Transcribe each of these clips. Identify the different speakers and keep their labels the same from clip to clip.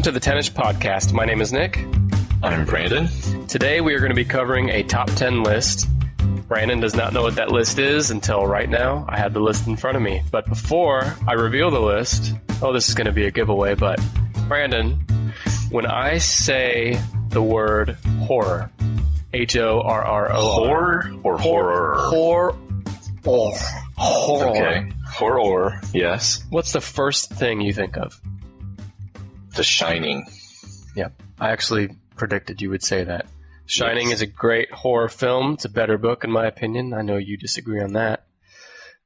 Speaker 1: to the Tennis Podcast. My name is Nick.
Speaker 2: I'm Brandon.
Speaker 1: Today we are going to be covering a top 10 list. Brandon does not know what that list is until right now. I had the list in front of me. But before I reveal the list, this is going to be a giveaway, but Brandon, when I say the word horror, Horror.
Speaker 2: Horror or horror?
Speaker 1: Horror.
Speaker 2: Okay. Horror, yes.
Speaker 1: What's the first thing you think of?
Speaker 2: The Shining.
Speaker 1: Yeah, I actually predicted you would say that. Shining is a great horror film. It's a better book, in my opinion. I know you disagree on that.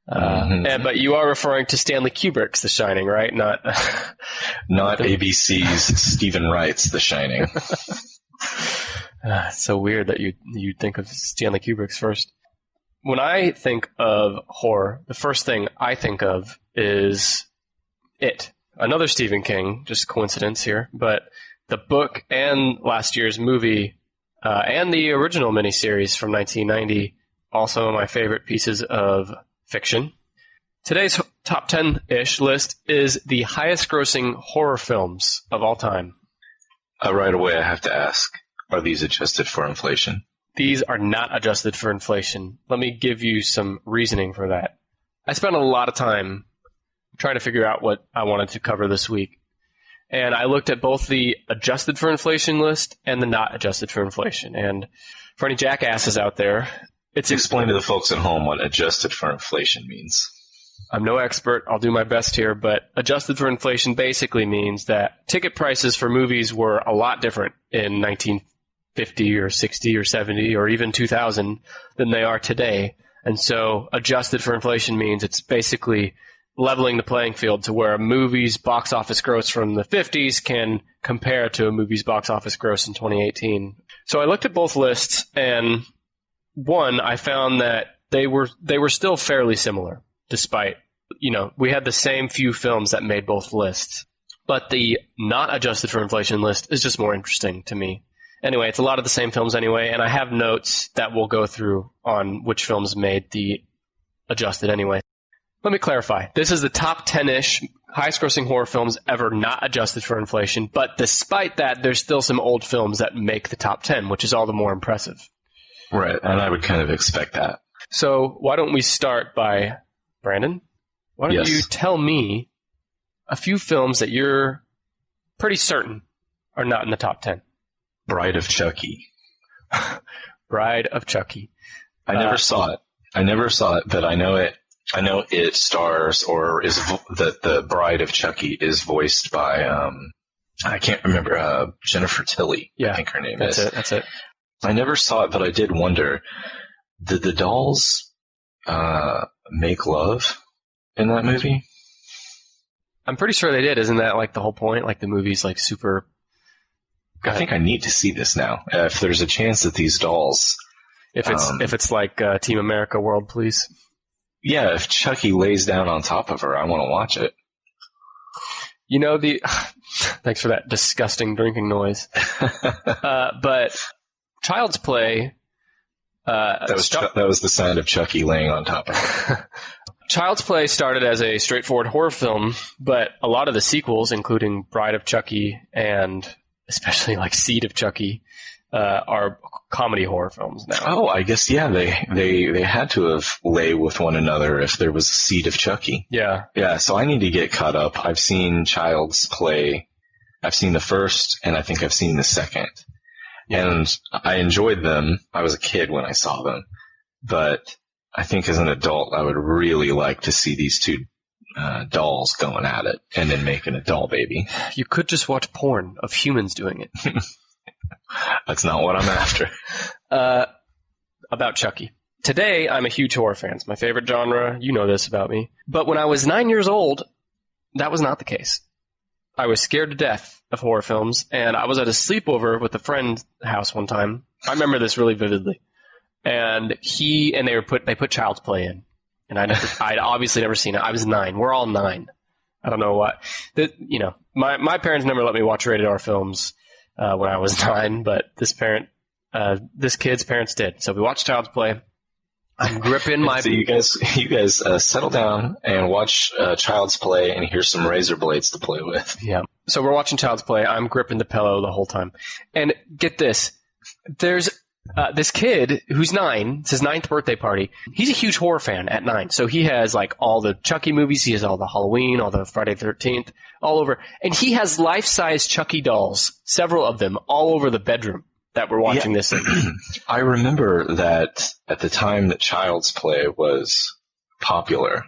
Speaker 1: But you are referring to Stanley Kubrick's The Shining, right? Not
Speaker 2: ABC's Stephen Wright's The Shining.
Speaker 1: It's so weird that you think of Stanley Kubrick's first. When I think of horror, the first thing I think of is It. Another Stephen King, just coincidence here, but the book and last year's movie and the original miniseries from 1990, also my favorite pieces of fiction. Today's top 10-ish list is the highest grossing horror films of all time.
Speaker 2: Right away I have to ask, are these adjusted for inflation?
Speaker 1: These are not adjusted for inflation. Let me give you some reasoning for that. I spent a lot of time trying to figure out what I wanted to cover this week. And I looked at both the adjusted for inflation list and the not adjusted for inflation. And for any jackasses out there,
Speaker 2: Explain to the folks at home what adjusted for inflation means.
Speaker 1: I'm no expert. I'll do my best here. But adjusted for inflation basically means that ticket prices for movies were a lot different in 1950 or 60 or 70 or even 2000 than they are today. And so adjusted for inflation means it's basically leveling the playing field to where a movie's box office gross from the 50s can compare to a movie's box office gross in 2018. So I looked at both lists, and one, I found that they were still fairly similar, despite, we had the same few films that made both lists. But the not adjusted for inflation list is just more interesting to me. Anyway, it's a lot of the same films anyway, and I have notes that we'll go through on which films made the adjusted anyway. Let me clarify. This is the top 10-ish highest grossing horror films ever not adjusted for inflation, but despite that, there's still some old films that make the top 10, which is all the more impressive.
Speaker 2: Right, and I would kind of expect that.
Speaker 1: So why don't we start by, Brandon, why don't you tell me a few films that you're pretty certain are not in the top 10?
Speaker 2: Bride of Chucky.
Speaker 1: Bride of Chucky.
Speaker 2: I never saw it, but I know it stars, or is that the Bride of Chucky is voiced by I can't remember, Jennifer Tilly.
Speaker 1: Yeah,
Speaker 2: I think her name
Speaker 1: is. That's it.
Speaker 2: I never saw it, but I did wonder, did the dolls make love in that movie?
Speaker 1: I'm pretty sure they did. Isn't that like the whole point? Like the movie's like super.
Speaker 2: I think I need to see this now. If there's a chance that these dolls,
Speaker 1: if it's like Team America World Police.
Speaker 2: Yeah, if Chucky lays down on top of her, I want to watch it.
Speaker 1: Thanks for that disgusting drinking noise. But Child's Play.
Speaker 2: That was the sound of Chucky laying on top of her.
Speaker 1: Child's Play started as a straightforward horror film, but a lot of the sequels, including Bride of Chucky and especially like Seed of Chucky, are comedy horror films now.
Speaker 2: Oh, I guess, yeah, they had to have lay with one another if there was a Seed of Chucky.
Speaker 1: Yeah.
Speaker 2: Yeah, so I need to get caught up. I've seen Child's Play. I've seen the first, and I think I've seen the second. And I enjoyed them. I was a kid when I saw them. But I think as an adult, I would really like to see these two dolls going at it and then making a doll baby.
Speaker 1: You could just watch porn of humans doing it.
Speaker 2: That's not what I'm after.
Speaker 1: About Chucky. Today, I'm a huge horror fan. It's my favorite genre. You know this about me. But when I was 9 years old, that was not the case. I was scared to death of horror films, and I was at a sleepover with a friend's house one time. I remember this really vividly. And they put Child's Play in. And I'd obviously never seen it. I was 9. We're all 9. I don't know what. My parents never let me watch rated R films when I was 9, but this kid's parents did. So we watched Child's Play. I'm gripping my...
Speaker 2: So you guys settle down and watch Child's Play, and here's some razor blades to play with.
Speaker 1: Yeah. So we're watching Child's Play. I'm gripping the pillow the whole time. And get this. There's this kid who's 9. It's his 9th birthday party. He's a huge horror fan at 9. So he has like all the Chucky movies. He has all the Halloween, all the Friday the 13th, all over. And he has life-size Chucky dolls, several of them, all over the bedroom that we're watching this in.
Speaker 2: I remember that at the time that Child's Play was popular.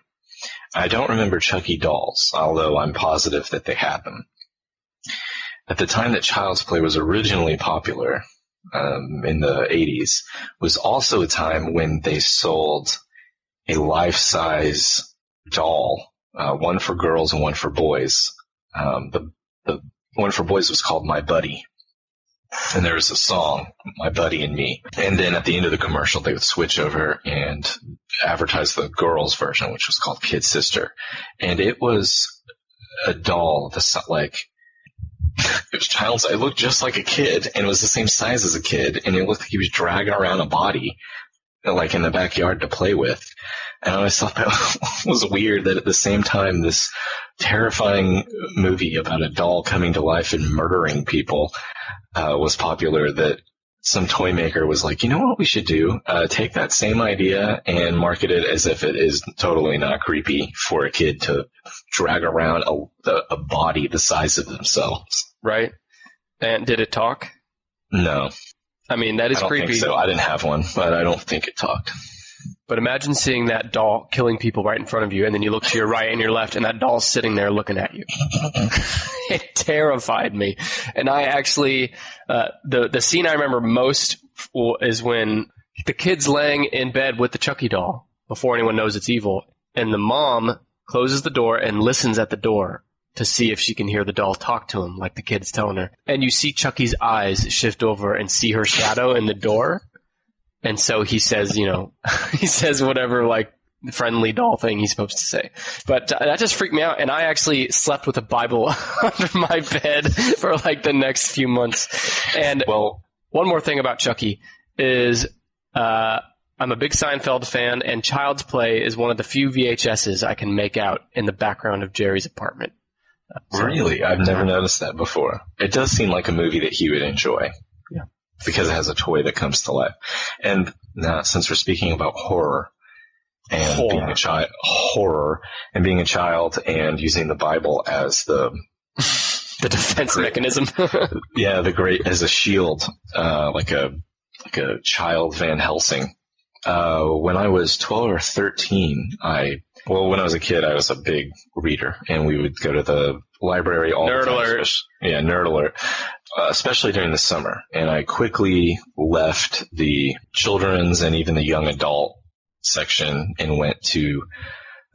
Speaker 2: I don't remember Chucky dolls, although I'm positive that they had them. At the time that Child's Play was originally popular, in the 80s, was also a time when they sold a life-size doll, one for girls and one for boys. The one for boys was called My Buddy. And there was a song, My Buddy and Me. And then at the end of the commercial, they would switch over and advertise the girls' version, which was called Kid Sister. And it was a doll, it was child's. It looked just like a kid, and it was the same size as a kid, and it looked like he was dragging around a body, like in the backyard to play with. And I always thought that was weird that at the same time this terrifying movie about a doll coming to life and murdering people was popular, that some toy maker was like, you know what we should do? Take that same idea and market it as if it is totally not creepy for a kid to drag around a body the size of themselves.
Speaker 1: Right? And did it talk?
Speaker 2: No.
Speaker 1: I mean, that is
Speaker 2: I don't
Speaker 1: creepy.
Speaker 2: think so. I didn't have one, but I don't think it talked.
Speaker 1: But imagine seeing that doll killing people right in front of you, and then you look to your right and your left, and that doll's sitting there looking at you. It terrified me. And I actually, the scene I remember most is when the kid's laying in bed with the Chucky doll before anyone knows it's evil, and the mom closes the door and listens at the door to see if she can hear the doll talk to him, like the kid's telling her. And you see Chucky's eyes shift over and see her shadow in the door. And so he says, he says whatever, like, friendly doll thing he's supposed to say. But that just freaked me out. And I actually slept with a Bible under my bed for, like, the next few months. And, well, one more thing about Chucky is I'm a big Seinfeld fan, and Child's Play is one of the few VHSs I can make out in the background of Jerry's apartment.
Speaker 2: Really? I've never noticed that before. It does seem like a movie that he would enjoy.
Speaker 1: Yeah.
Speaker 2: Because it has a toy that comes to life. And now, since we're speaking about horror and being a child and using the Bible as the
Speaker 1: defense mechanism.
Speaker 2: Yeah, as a shield, like a child Van Helsing. When I was 12 or 13, when I was a kid, I was a big reader, and we would go to the library all the time. Nerd alert. Yeah, nerd alert. Especially during the summer. And I quickly left the children's and even the young adult section and went to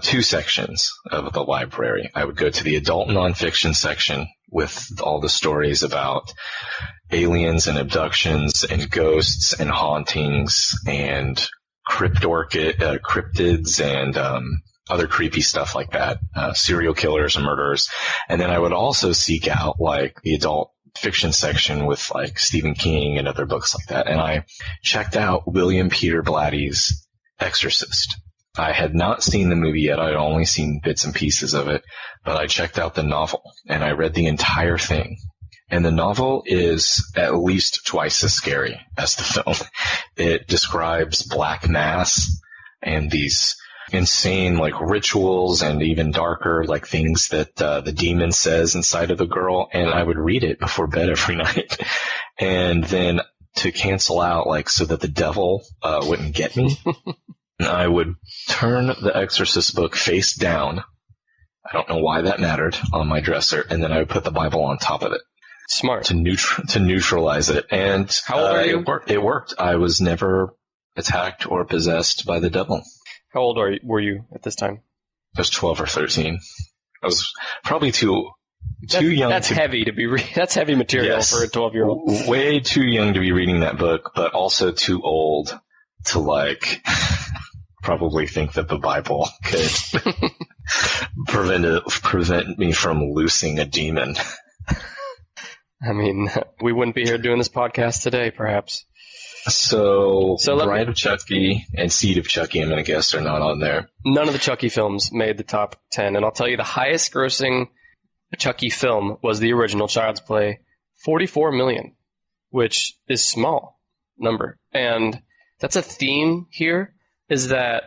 Speaker 2: 2 sections of the library. I would go to the adult nonfiction section with all the stories about aliens and abductions and ghosts and hauntings and cryptids and other creepy stuff like that, serial killers and murderers. And then I would also seek out like the adult fiction section with like Stephen King and other books like that. And I checked out William Peter Blatty's Exorcist. I had not seen the movie yet. I had only seen bits and pieces of it, but I checked out the novel and I read the entire thing. And the novel is at least twice as scary as the film. It describes black mass and these insane like rituals and even darker like things that the demon says inside of the girl. And I would read it before bed every night. And then to cancel out like so that the devil wouldn't get me, I would turn the Exorcist book face down. I don't know why that mattered, on my dresser, and then I would put the Bible on top of it.
Speaker 1: Smart.
Speaker 2: To neutralize it. And
Speaker 1: how old are you?
Speaker 2: It worked. I was never attacked or possessed by the devil.
Speaker 1: How old were you at this time?
Speaker 2: I was 12 or 13. I was probably too young.
Speaker 1: That's heavy to be. That's heavy material for a 12-year-old.
Speaker 2: Way too young to be reading that book, but also too old to like probably think that the Bible could prevent me from loosing a demon.
Speaker 1: I mean, we wouldn't be here doing this podcast today, perhaps.
Speaker 2: So Bride of Chucky and Seed of Chucky, I'm going to guess, are not on there.
Speaker 1: None of the Chucky films made the top 10. And I'll tell you, the highest grossing Chucky film was the original Child's Play, $44 million, which is small number. And that's a theme here, is that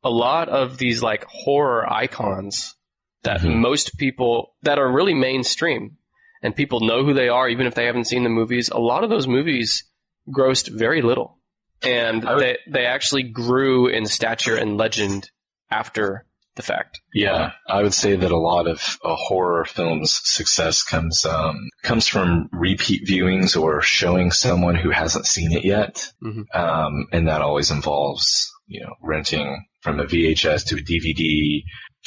Speaker 1: a lot of these like horror icons that most people that are really mainstream and people know who they are, even if they haven't seen the movies, a lot of those movies grossed very little. And they actually grew in stature and legend after the fact.
Speaker 2: Yeah, I would say that a lot of a horror film's success comes from repeat viewings or showing someone who hasn't seen it yet. And that always involves, renting from a VHS to a DVD.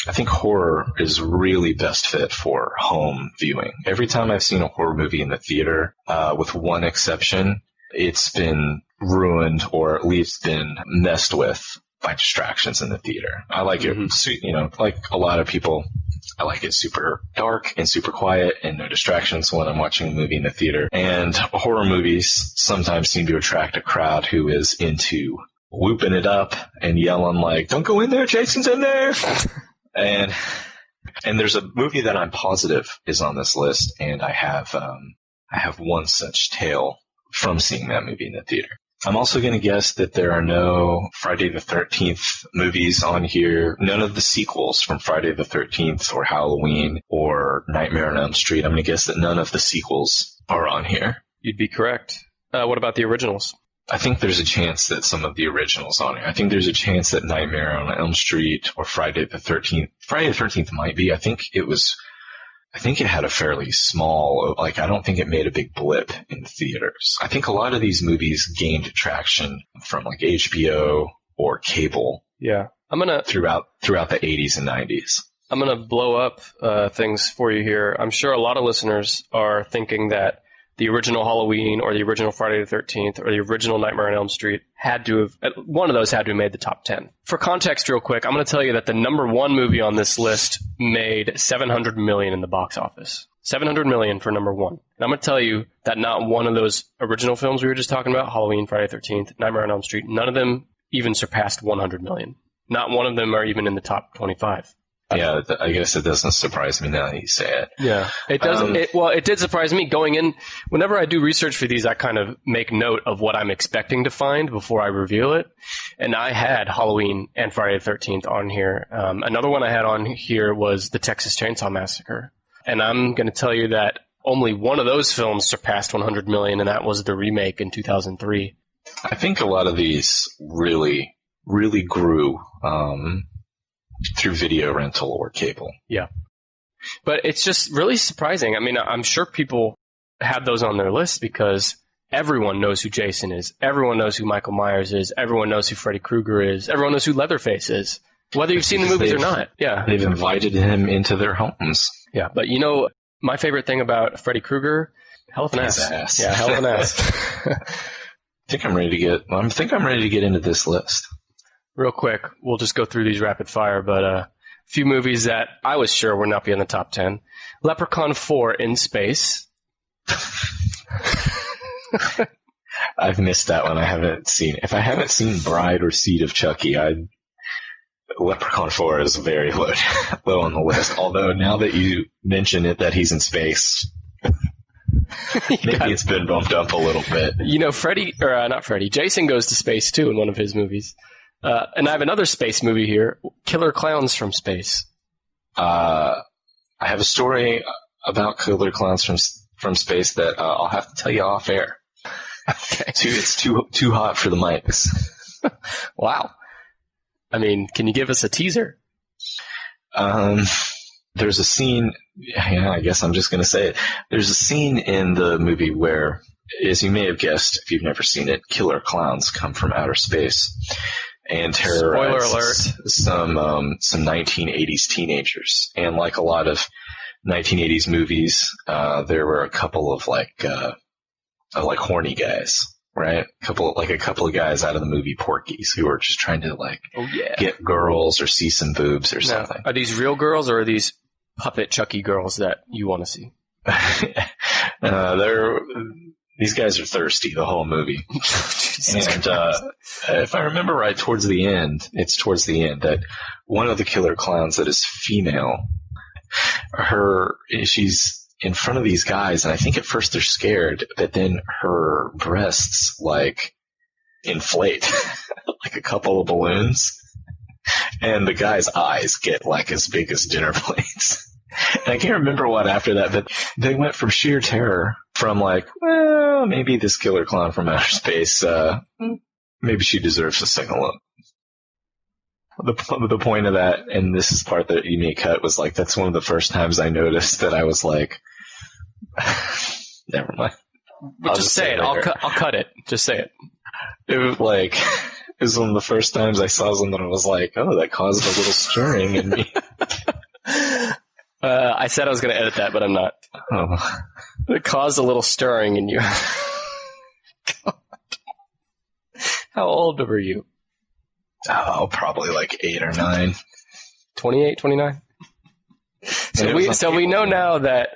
Speaker 2: I think horror is really best fit for home viewing. Every time I've seen a horror movie in the theater, with one exception, it's been ruined or at least been messed with by distractions in the theater. I like it, like a lot of people, I like it super dark and super quiet and no distractions when I'm watching a movie in the theater. And horror movies sometimes seem to attract a crowd who is into whooping it up and yelling like, "Don't go in there, Jason's in there!" and there's a movie that I'm positive is on this list, and I have one such tale from seeing that movie in the theater. I'm also going to guess that there are no Friday the 13th movies on here. None of the sequels from Friday the 13th or Halloween or Nightmare on Elm Street. I'm going to guess that none of the sequels are on here.
Speaker 1: You'd be correct. What about the originals?
Speaker 2: I think there's a chance that some of the originals on here. I think there's a chance that Nightmare on Elm Street or Friday the 13th. Friday the 13th might be. I think it had a fairly small, I don't think it made a big blip in the theaters. I think a lot of these movies gained traction from HBO or cable.
Speaker 1: Yeah.
Speaker 2: Throughout the 80s and 90s.
Speaker 1: I'm going to blow up things for you here. I'm sure a lot of listeners are thinking that the original Halloween or the original Friday the 13th or the original Nightmare on Elm Street one of those had to have made the top 10. For context real quick, I'm going to tell you that the number one movie on this list made $700 million in the box office. $700 million for number one. And I'm going to tell you that not one of those original films we were just talking about, Halloween, Friday the 13th, Nightmare on Elm Street, none of them even surpassed $100 million. Not one of them are even in the top 25.
Speaker 2: Yeah, I guess it doesn't surprise me now that you say it.
Speaker 1: Yeah, it doesn't. It did surprise me going in. Whenever I do research for these, I kind of make note of what I'm expecting to find before I reveal it. And I had Halloween and Friday the 13th on here. Another one I had on here was the Texas Chainsaw Massacre. And I'm going to tell you that only one of those films surpassed 100 million, and that was the remake in 2003.
Speaker 2: I think a lot of these really, really grew through video rental or cable.
Speaker 1: Yeah. But it's just really surprising. I mean, I'm sure people had those on their list because everyone knows who Jason is. Everyone knows who Michael Myers is. Everyone knows who Freddy Krueger is. Everyone knows who Leatherface is, whether you've seen the movies or not. Yeah.
Speaker 2: They've invited him into their homes.
Speaker 1: Yeah. But my favorite thing about Freddy Krueger, hell of an ass. Yeah, hell of an ass.
Speaker 2: I think I'm ready to get into this list.
Speaker 1: Real quick, we'll just go through these rapid fire, but a few movies that I was sure would not be in the top 10. Leprechaun 4 in Space.
Speaker 2: I've missed that one. I haven't seen it. If I haven't seen Bride or Seed of Chucky, Leprechaun 4 is very low on the list. Although now that you mention it, that he's in space, maybe it's been bumped up a little bit.
Speaker 1: Jason goes to space too in one of his movies. And I have another space movie here, Killer Clowns from Space.
Speaker 2: I have a story about Killer Clowns from Space that I'll have to tell you off air.
Speaker 1: Okay.
Speaker 2: It's too hot for the mics.
Speaker 1: Wow. I mean, can you give us a teaser?
Speaker 2: There's a scene, I guess I'm just going to say it. There's a scene in the movie where, as you may have guessed, if you've never seen it, killer clowns come from outer space and terrorize some 1980s teenagers. And like a lot of 1980s movies, there were a couple of horny guys, right? A couple of guys out of the movie Porky's who were just trying to get girls or see some boobs or something.
Speaker 1: Are these real girls or are these puppet Chucky girls that you want to see?
Speaker 2: These guys are thirsty the whole movie. And if I remember right, it's towards the end that one of the killer clowns that is female, she's in front of these guys, and I think at first they're scared, but then her breasts like inflate like a couple of balloons, and the guy's eyes get like as big as dinner plates. And I can't remember what after that, but they went from sheer terror from like, well, maybe this killer clown from outer space, maybe she deserves a second look. The point of that, and this is part that you may cut, was like, that's one of the first times I noticed that I was like, never mind.
Speaker 1: But just say it. I'll cut it. Just say it.
Speaker 2: It was like, it was one of the first times I saw something I was like, oh, that caused a little stirring in me.
Speaker 1: I said I was going to edit that, but I'm not.
Speaker 2: Oh.
Speaker 1: It caused a little stirring in you. God. How old were you?
Speaker 2: Oh, probably like 8 or 9.
Speaker 1: 28, 29? So we know now that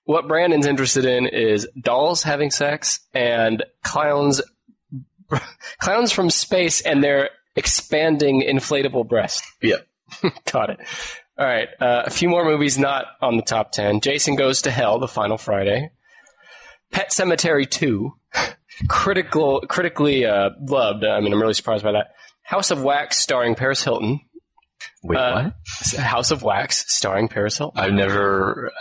Speaker 1: what Brandon's interested in is dolls having sex and clowns from space and their expanding inflatable breast.
Speaker 2: Yep.
Speaker 1: Got it. All right. A few more movies not on the top 10. Jason Goes to Hell, The Final Friday. Pet Sematary 2. Critically loved. I mean, I'm really surprised by that. House of Wax, starring Paris Hilton.
Speaker 2: Wait, what?
Speaker 1: House of Wax, starring Paris Hilton.
Speaker 2: I've never...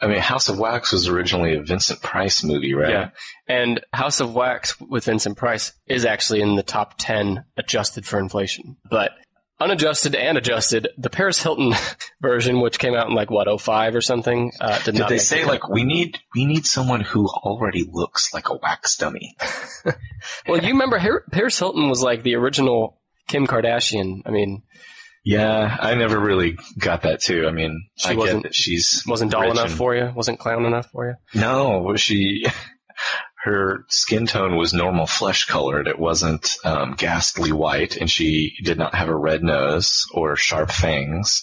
Speaker 2: House of Wax was originally a Vincent Price movie, right?
Speaker 1: Yeah. And House of Wax with Vincent Price is actually in the top 10 adjusted for inflation. But unadjusted and adjusted, the Paris Hilton version, which came out in like, 05 or something, did not.
Speaker 2: Did they say, like, we need someone who already looks like a wax dummy?
Speaker 1: Well, you remember Paris Hilton was like the original Kim Kardashian. I mean...
Speaker 2: Yeah, I never really got that too. I mean, I get that she's
Speaker 1: wasn't doll enough for you, wasn't clown enough for you.
Speaker 2: No, her skin tone was normal flesh colored. It wasn't ghastly white, and she did not have a red nose or sharp fangs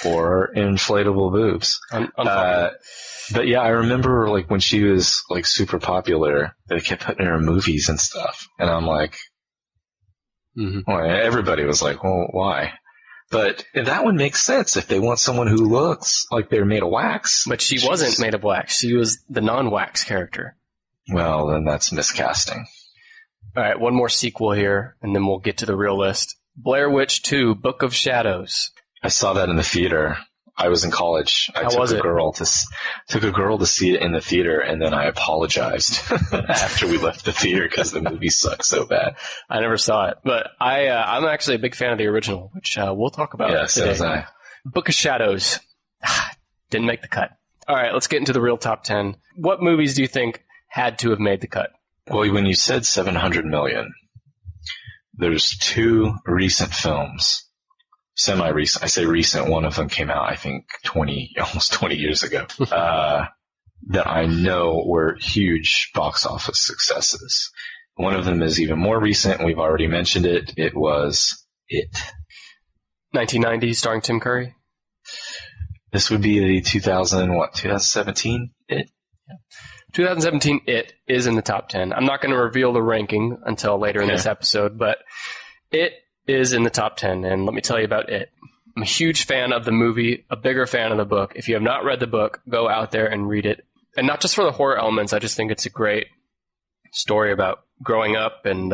Speaker 2: or inflatable boobs. But yeah, I remember like when she was like super popular, they kept putting her in movies and stuff, and I'm like, well, everybody was like, well, why? But that one makes sense if they want someone who looks like they're made of wax.
Speaker 1: But she wasn't made of wax. She was the non-wax character.
Speaker 2: Well, then that's miscasting.
Speaker 1: All right, one more sequel here, and then we'll get to the real list. Blair Witch 2, Book of Shadows.
Speaker 2: I saw that in the theater. I was in college. I took a girl to see it in the theater, and then I apologized after we left the theater because the movie sucked so bad.
Speaker 1: I never saw it, but I'm actually a big fan of the original, which we'll talk about.
Speaker 2: Yeah, so was I.
Speaker 1: Book of Shadows didn't make the cut. All right, let's get into the real top 10. What movies do you think had to have made the cut?
Speaker 2: Well, when you said 700 million, there's 2 recent films. Semi-recent. I say recent. One of them came out, I think, almost 20 years ago, that I know were huge box office successes. One of them is even more recent, and we've already mentioned it. It was It.
Speaker 1: 1990, starring Tim Curry.
Speaker 2: This would be the 2017 It?
Speaker 1: Yeah. 2017 It is in the top 10. I'm not going to reveal the ranking until later in this episode, but It is in the top 10, and let me tell you about It. I'm a huge fan of the movie, a bigger fan of the book. If you have not read the book, go out there and read it. And not just for the horror elements, I just think it's a great story about growing up and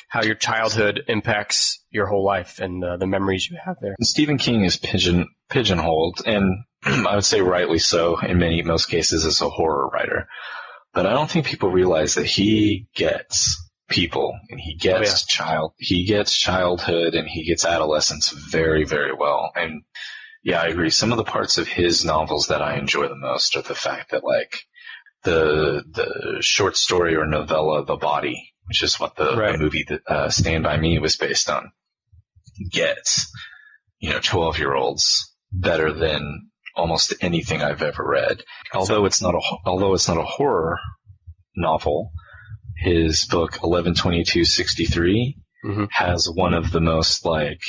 Speaker 1: how your childhood impacts your whole life and the memories you have there.
Speaker 2: Stephen King is pigeonholed, and I would say rightly so in most cases as a horror writer. But I don't think people realize that he gets people, and he gets childhood, and he gets adolescence very, very well. And yeah, I agree. Some of the parts of his novels that I enjoy the most are the fact that, like, the short story or novella, The Body, which is what the movie that Stand By Me was based on, gets 12-year-olds better than almost anything I've ever read. Although it's not a horror novel, his book 11/22/63 has one of the most like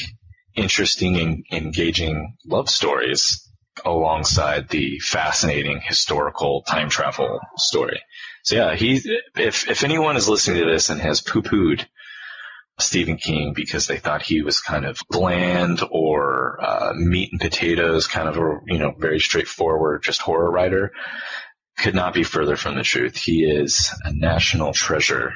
Speaker 2: interesting and engaging love stories alongside the fascinating historical time travel story. So yeah, if anyone is listening to this and has poo-pooed Stephen King because they thought he was kind of bland or meat and potatoes, kind of a very straightforward, just horror writer, could not be further from the truth. He is a national treasure,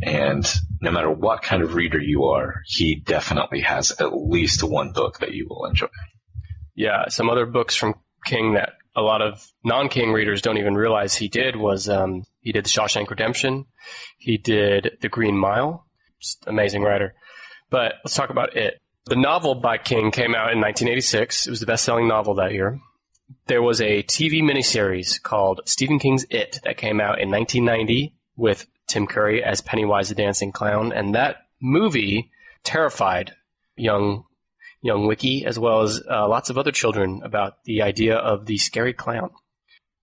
Speaker 2: and no matter what kind of reader you are, he definitely has at least one book that you will enjoy. Yeah,
Speaker 1: some other books from King that a lot of non-King readers don't even realize he did was he did The Shawshank Redemption. He did The Green Mile. Just amazing writer. But let's talk about It. The novel by King came out in 1986. It was the best-selling novel that year. There was a TV miniseries called Stephen King's It that came out in 1990 with Tim Curry as Pennywise the Dancing Clown. And that movie terrified young Wiki, as well as lots of other children, about the idea of the scary clown.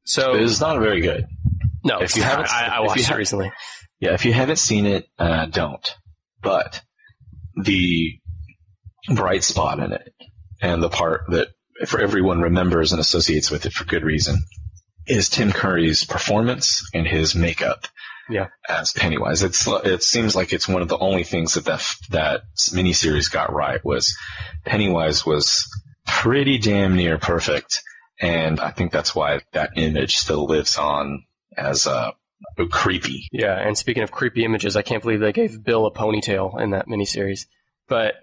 Speaker 1: So
Speaker 2: it's not very good.
Speaker 1: No, if you haven't, I watched it recently.
Speaker 2: Yeah, if you haven't seen it, don't. But the bright spot in it, and the part that for everyone remembers and associates with it for good reason, is Tim Curry's performance and his makeup.
Speaker 1: Yeah,
Speaker 2: as Pennywise. It seems like it's one of the only things that miniseries got right was Pennywise was pretty damn near perfect, and I think that's why that image still lives on as creepy.
Speaker 1: Yeah, and speaking of creepy images, I can't believe they gave Bill a ponytail in that miniseries. But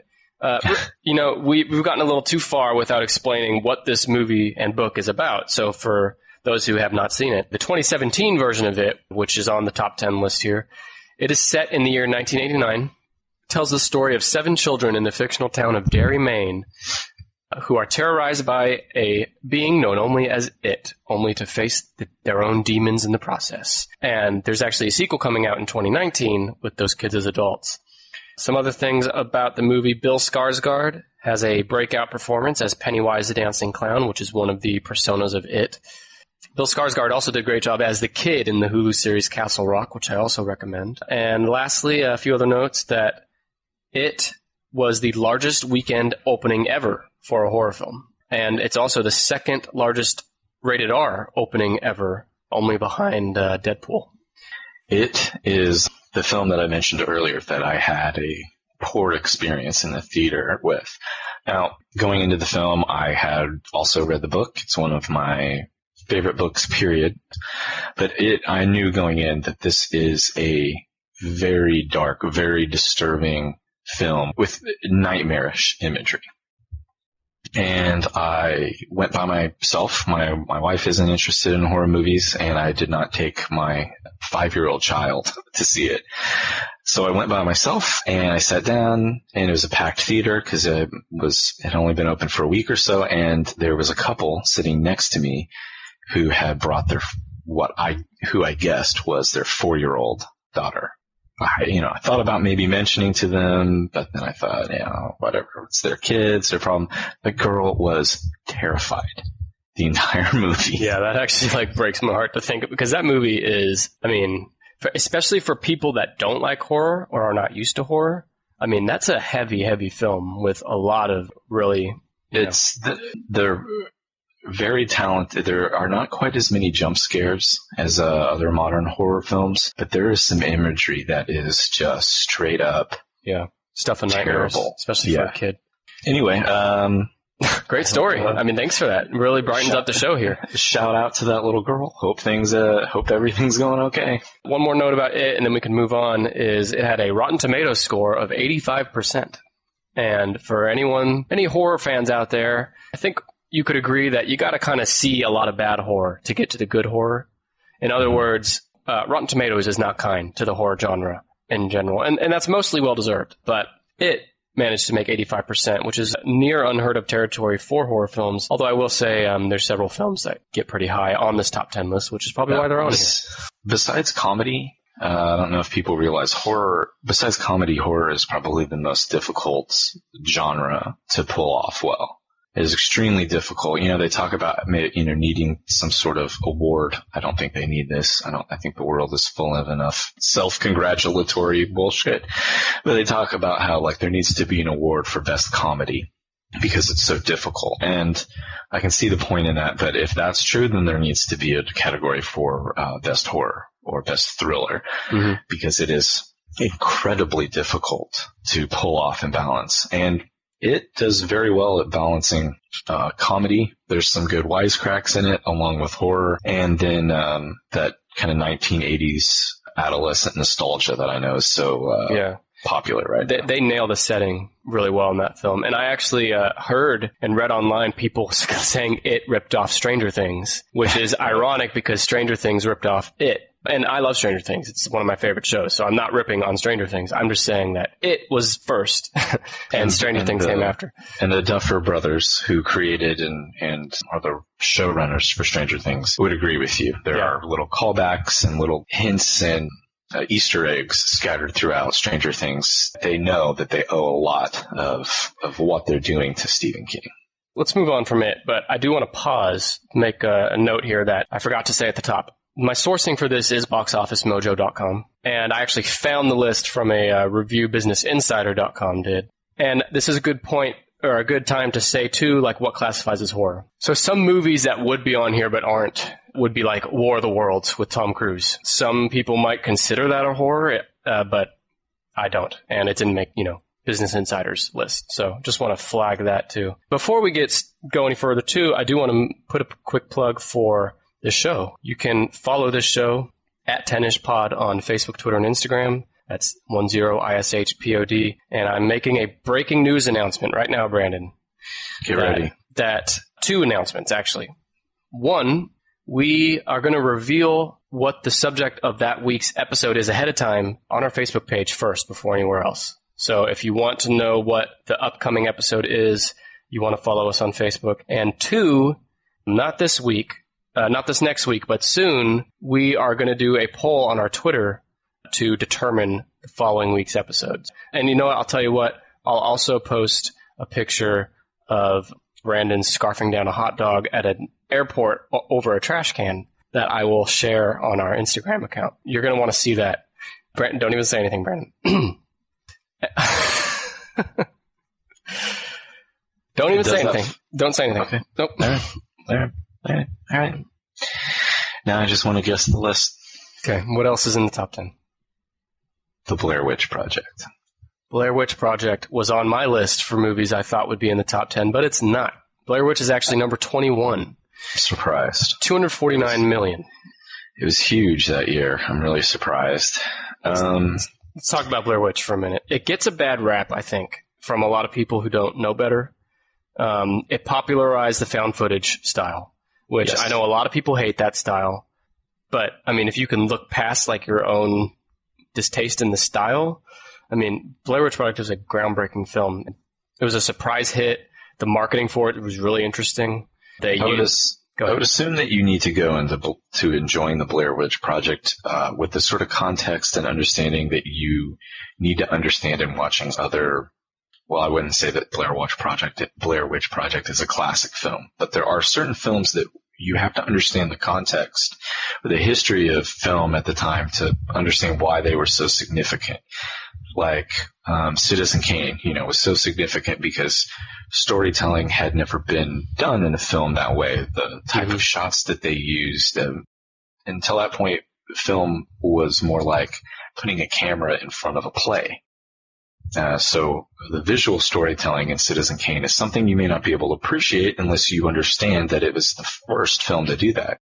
Speaker 1: we've gotten a little too far without explaining what this movie and book is about. So for those who have not seen it, the 2017 version of it, which is on the top 10 list here, it is set in the year 1989, tells the story of 7 children in the fictional town of Derry, Maine, who are terrorized by a being known only as It, only to face their own demons in the process. And there's actually a sequel coming out in 2019 with those kids as adults. Some other things about the movie: Bill Skarsgård has a breakout performance as Pennywise the Dancing Clown, which is one of the personas of It. Bill Skarsgård also did a great job as the kid in the Hulu series Castle Rock, which I also recommend. And lastly, a few other notes: that It was the largest weekend opening ever for a horror film. And it's also the second largest rated R opening ever, only behind Deadpool.
Speaker 2: It is the film that I mentioned earlier that I had a poor experience in the theater with. Now, going into the film, I had also read the book. It's one of my favorite books, period. But I knew going in that this is a very dark, very disturbing film with nightmarish imagery. And I went by myself. My wife isn't interested in horror movies, and I did not take my 5-year-old child to see it. So I went by myself, and I sat down, and it was a packed theater because it had only been open for a week or so, and there was a couple sitting next to me who had brought who I guessed was their 4-year-old daughter. I thought about maybe mentioning to them, but then I thought, whatever, it's their kids, their problem. The girl was terrified the entire movie.
Speaker 1: Yeah, that actually breaks my heart to think of, because that movie is, especially for people that don't like horror or are not used to horror, that's a heavy, heavy film with a lot of really,
Speaker 2: they're very talented. There are not quite as many jump scares as other modern horror films, but there is some imagery that is just straight up
Speaker 1: stuff of nightmares, especially for a kid.
Speaker 2: Anyway,
Speaker 1: great story. Thanks for that. It really brightens up the show here.
Speaker 2: Shout out to that little girl. Hope everything's going okay.
Speaker 1: One more note about it, and then we can move on, is it had a Rotten Tomatoes score of 85%. And for any horror fans out there, I think you could agree that you got to kind of see a lot of bad horror to get to the good horror. In other words, Rotten Tomatoes is not kind to the horror genre in general, and that's mostly well-deserved. But it managed to make 85%, which is near unheard of territory for horror films, although I will say there's several films that get pretty high on this top 10 list, which is probably why they're on here.
Speaker 2: Besides comedy, I don't know if people realize besides comedy, horror is probably the most difficult genre to pull off well. It is extremely difficult. They talk about, needing some sort of award. I don't think they need this. I think the world is full of enough self-congratulatory bullshit. But they talk about how, there needs to be an award for best comedy. because it's so difficult. And I can see the point in that, but if that's true, then there needs to be a category for best horror or best thriller, because it is incredibly difficult to pull off and balance. And it does very well at balancing comedy. There's some good wisecracks in it, along with horror, and then that kind of 1980s adolescent nostalgia that I know is so popular right now.
Speaker 1: They nail the setting really well in that film. And I actually heard and read online people saying it ripped off Stranger Things, which is ironic because Stranger Things ripped off it. And I love Stranger Things. It's one of my favorite shows. So I'm not ripping on Stranger Things. I'm just saying that it was first and Stranger Things came after.
Speaker 2: And the Duffer Brothers, who created and are the showrunners for Stranger Things, would agree with you. There are little callbacks and little hints and Easter eggs scattered throughout Stranger Things. They know that they owe a lot of what they're doing to Stephen King.
Speaker 1: Let's move on from it, but I do want to pause, make a note here that I forgot to say at the top. My sourcing for this is boxofficemojo.com, and I actually found the list from a review businessinsider.com did. And this is a good point, or a good time to say, too, like what classifies as horror. So some movies that would be on here but aren't would be like War of the Worlds with Tom Cruise. Some people might consider that a horror, but I don't. And it didn't make, Business Insider's list. So just want to flag that, too. Before we go any further, too, I do want to put a quick plug for this show. You can follow this show at 10ishpod on Facebook, Twitter, and Instagram. That's 10ishpod. And I'm making a breaking news announcement right now, Brandon.
Speaker 2: Get ready.
Speaker 1: That 2 announcements, actually. One, we are going to reveal what the subject of that week's episode is ahead of time on our Facebook page first before anywhere else. So if you want to know what the upcoming episode is, you want to follow us on Facebook. And 2, not this week, not this next week, but soon, we are going to do a poll on our Twitter to determine the following week's episodes. And you know what? I'll tell you what. I'll also post a picture of Brandon scarfing down a hot dog at an airport over a trash can that I will share on our Instagram account. You're going to want to see that. Brandon, don't even say anything, Brandon. Don't even say anything. Don't say anything.
Speaker 2: Okay.
Speaker 1: Nope.
Speaker 2: All right. Now I just want to guess the list.
Speaker 1: Okay. What else is in the top 10?
Speaker 2: The Blair Witch Project.
Speaker 1: Blair Witch Project was on my list for movies I thought would be in the top 10, but it's not. Blair Witch is actually number 21.
Speaker 2: Surprised.
Speaker 1: 249 million.
Speaker 2: It was huge that year. I'm really surprised.
Speaker 1: Let's talk about Blair Witch for a minute. It gets a bad rap, I think, from a lot of people who don't know better. It popularized the found footage style, which I know a lot of people hate that style. But, I mean, if you can look past, like, your own distaste in the style, I mean, Blair Witch Project was a groundbreaking film. It was a surprise hit. The marketing for it was really interesting. I would assume that you need to go into to enjoying the Blair Witch Project with the sort of context and understanding that you need to understand in watching other. Well, I wouldn't say that Blair Witch Project is a classic film, but there are certain films that you have to understand the context or the history of film at the time to understand why they were so significant. Like Citizen Kane, was so significant because storytelling had never been done in a film that way. The type of shots that they used, until that point, film was more like putting a camera in front of a play. So the visual storytelling in Citizen Kane is something you may not be able to appreciate unless you understand that it was the first film to do that.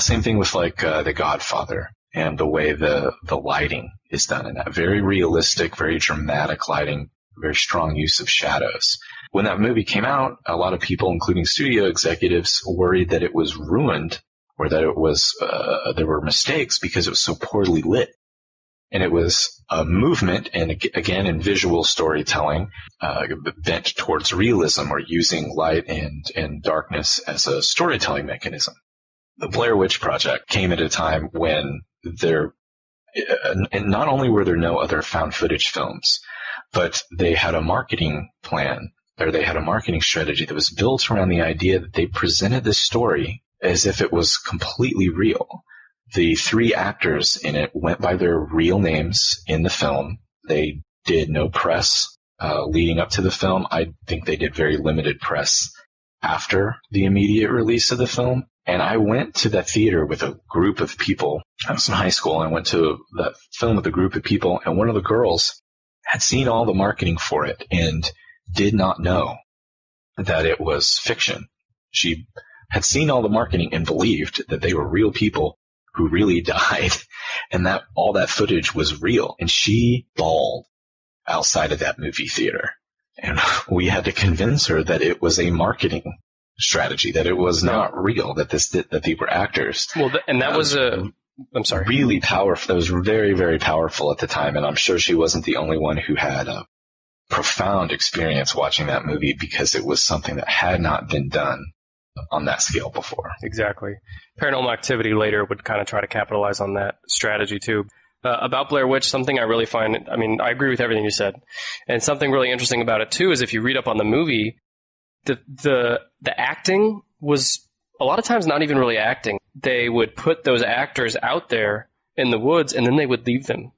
Speaker 1: Same thing with like The Godfather and the way the lighting is done in that. Very realistic, very dramatic lighting, very strong use of shadows. When that movie came out, a lot of people, including studio executives, worried that it was ruined or that it was there were mistakes because it was so poorly lit. And it was a movement, and again, in visual storytelling, bent towards realism or using light and darkness as a storytelling mechanism. The Blair Witch Project came at a time when and not only were there no other found footage films, but they had a marketing plan, or they had a marketing strategy that was built around the idea that they presented this story as if it was completely real. The 3 actors in it went by their real names in the film. They did no press
Speaker 2: leading up to the film. I think they did very limited press after the immediate release of the film. And I went to that theater with a group of people. I was in high school, and I went to that film with a group of people, and one of the girls had seen all the marketing for it and did not know that it was fiction. She had seen all the marketing and believed that they were real people who really died, and that all that footage was real. And she bawled outside of that movie theater. And we had to convince her that it was a marketing strategy, that it was not real, that they were actors.
Speaker 1: Well, and that was I'm sorry.
Speaker 2: Really powerful. That was very, very powerful at the time, and I'm sure she wasn't the only one who had a profound experience watching that movie, because it was something that had not been done on that scale before.
Speaker 1: Exactly. Paranormal Activity later would kind of try to capitalize on that strategy too. About Blair Witch, something I really find, I mean, I agree with everything you said. And something really interesting about it too is if you read up on the movie, the acting was a lot of times not even really acting. They would put those actors out there in the woods, and then they would leave them.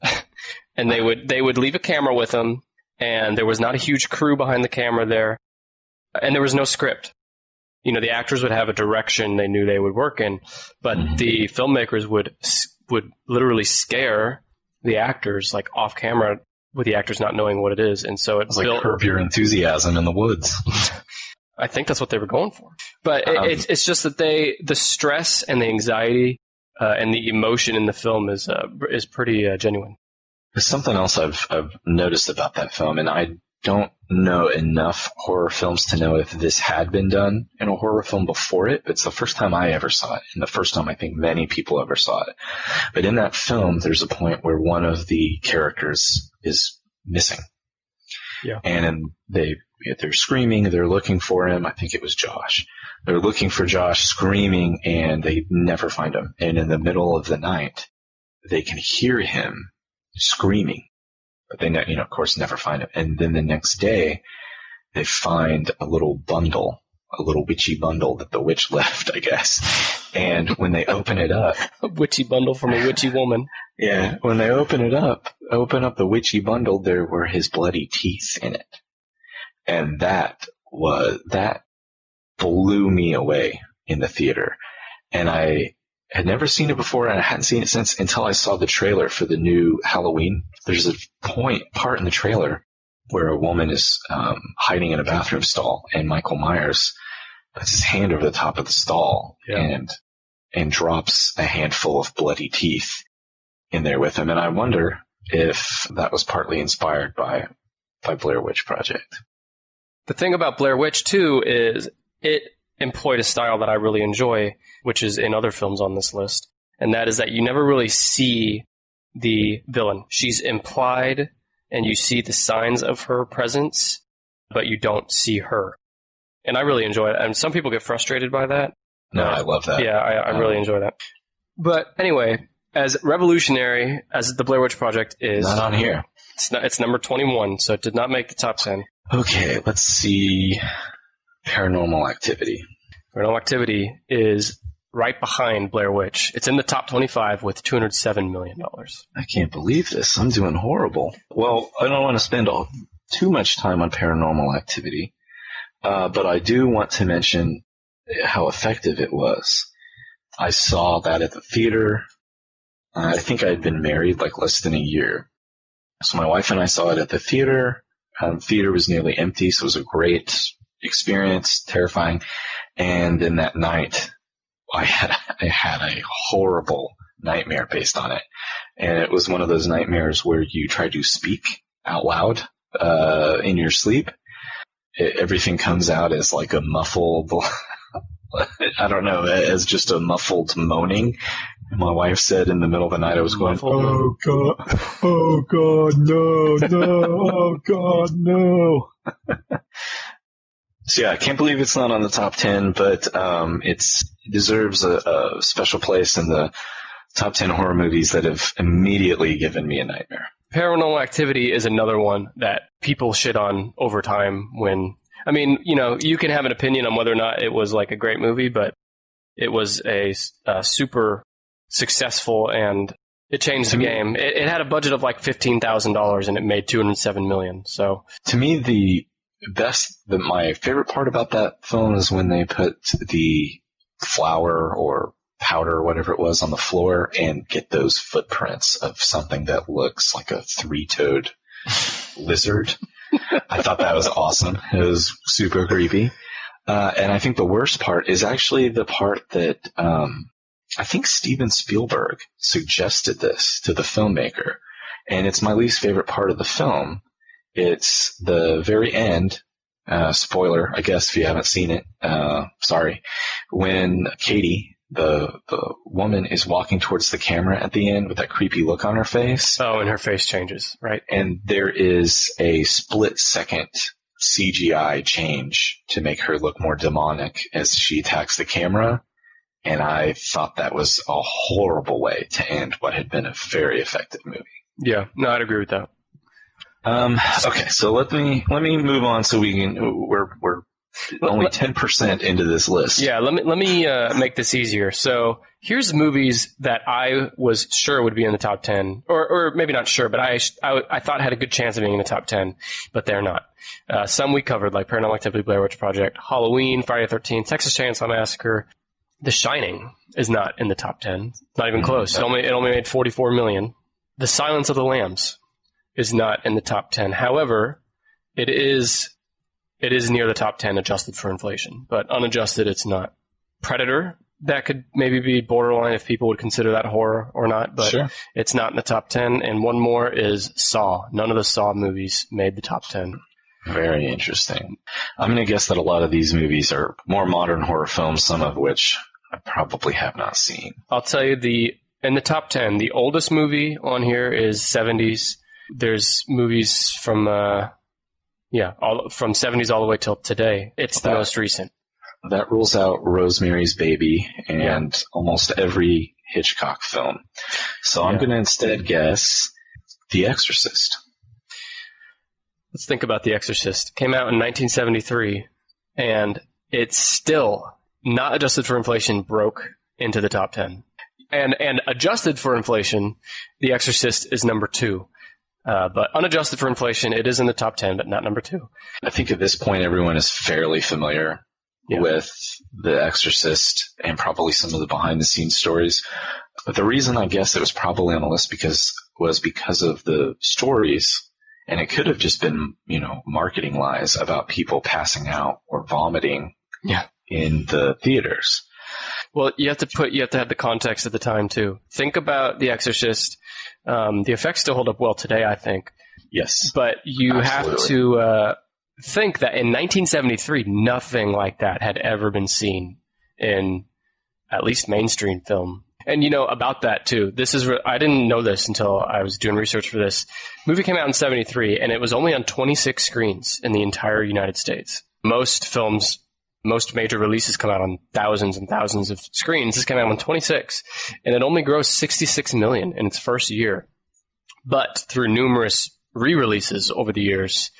Speaker 1: And they would leave a camera with them, and there was not a huge crew behind the camera there, and there was no script. You know, the actors would have a direction they knew they would work in, but the filmmakers would literally scare the actors, like, off camera, with the actors not knowing what it is. And so it's
Speaker 2: like Curb Your Enthusiasm in the woods.
Speaker 1: I think that's what they were going for. But it's just that the stress and the anxiety and the emotion in the film is pretty genuine.
Speaker 2: There's something else I've noticed about that film, and I don't know enough horror films to know if this had been done in a horror film before it. It's the first time I ever saw it, and the first time I think many people ever saw it. But in that film, there's a point where one of the characters is missing.
Speaker 1: Yeah.
Speaker 2: And they're screaming, they're looking for him. I think it was Josh. They're looking for Josh, screaming, and they never find him. And in the middle of the night, they can hear him screaming, but they, of course, never find him. And then the next day, they find a little bundle, a little witchy bundle that the witch left, I guess. And when they open it up,
Speaker 1: a witchy bundle from a witchy woman.
Speaker 2: Yeah, when they open up the witchy bundle, there were his bloody teeth in it. And that blew me away in the theater. And I had never seen it before, and I hadn't seen it since until I saw the trailer for the new Halloween. There's a part in the trailer where a woman is hiding in a bathroom stall, and Michael Myers puts his hand over the top of the stall and drops a handful of bloody teeth in there with him. And I wonder if that was partly inspired by Blair Witch Project.
Speaker 1: The thing about Blair Witch, too, is it employed a style that I really enjoy, which is in other films on this list, and that is that you never really see the villain. She's implied, and you see the signs of her presence, but you don't see her. And I really enjoy it. And some people get frustrated by that.
Speaker 2: No, I love that.
Speaker 1: Yeah, I really enjoy that. But anyway, as revolutionary as the Blair Witch Project is...
Speaker 2: Not on here.
Speaker 1: It's number 21, so it did not make the top 10.
Speaker 2: Okay, let's see. Paranormal Activity.
Speaker 1: Paranormal Activity is right behind Blair Witch. It's in the top 25 with $207 million.
Speaker 2: I can't believe this. I'm doing horrible. Well, I don't want to spend too much time on Paranormal Activity, but I do want to mention how effective it was. I saw that at the theater. I think I had been married like less than a year. So my wife and I saw it at the theater. The theater was nearly empty, so it was a great experience, terrifying. And then that night, I had a horrible nightmare based on it. And it was one of those nightmares where you try to speak out loud in your sleep. Everything comes out as like a muffled, I don't know, as just a muffled moaning. And my wife said in the middle of the night, I was going, "Oh God, no, oh God, no." So yeah, I can't believe it's not on the top 10, but it deserves a special place in the top 10 horror movies that have immediately given me a nightmare.
Speaker 1: Paranormal Activity is another one that people shit on over time when, I mean, you can have an opinion on whether or not it was like a great movie, but it was a super successful and It changed the game. It had a budget of like $15,000 and it made $207 million. So
Speaker 2: to me, my favorite part about that film is when they put the flour or powder or whatever it was on the floor and get those footprints of something that looks like a three-toed lizard. I thought that was awesome. It was super creepy. And I think the worst part is actually the part that I think Steven Spielberg suggested this to the filmmaker. And it's my least favorite part of the film. It's the very end, spoiler, I guess, if you haven't seen it, sorry, when Katie, the woman, is walking towards the camera at the end with that creepy look on her face.
Speaker 1: Oh, and her face changes, right?
Speaker 2: And there is a split-second CGI change to make her look more demonic as she attacks the camera. And I thought that was a horrible way to end what had been a very effective movie.
Speaker 1: Yeah, no, I'd agree with that.
Speaker 2: Okay, so let me move on so we can. We're only 10% into this list.
Speaker 1: Yeah, let me make this easier. So here's movies that I was sure would be in the top 10, or maybe not sure, but I thought had a good chance of being in the top 10, but they're not. Some we covered, like Paranormal Activity, Blair Witch Project, Halloween, Friday the 13th, Texas Chainsaw Massacre. The Shining is not in the top 10. Not even close. It only made $44 million. The Silence of the Lambs is not in the top 10. However, it is near the top 10 adjusted for inflation, but unadjusted it's not. Predator, that could maybe be borderline if people would consider that horror or not, but sure. It's not in the top 10. And one more is Saw. None of the Saw movies made the top 10.
Speaker 2: Very interesting. I'm going to guess that a lot of these movies are more modern horror films, some of which I probably have not seen.
Speaker 1: I'll tell you, in the top 10, the oldest movie on here is 70s. There's movies from from 70s all the way till today. It's the most recent.
Speaker 2: That rules out Rosemary's Baby and almost every Hitchcock film. So I'm going to instead guess The Exorcist.
Speaker 1: Let's think about The Exorcist. Came out in 1973, and it's still, not adjusted for inflation, broke into the top 10. And adjusted for inflation, The Exorcist is number 2. But unadjusted for inflation, it is in the top 10, but not number 2.
Speaker 2: I think at this point, everyone is fairly familiar with The Exorcist and probably some of the behind-the-scenes stories. But the reason I guess it was probably on the list was because of the stories. And it could have just been, marketing lies about people passing out or vomiting in the theaters.
Speaker 1: Well, you have to have the context at the time too. Think about The Exorcist. The effects still hold up well today, I think.
Speaker 2: Yes.
Speaker 1: But you have to think that in 1973, nothing like that had ever been seen in at least mainstream film. And about that too, I didn't know this until I was doing research for this. The movie came out in 73, and it was only on 26 screens in the entire United States. Most major releases come out on thousands and thousands of screens. This came out on 26, and it only grossed $66 million in its first year. But through numerous re-releases over the years,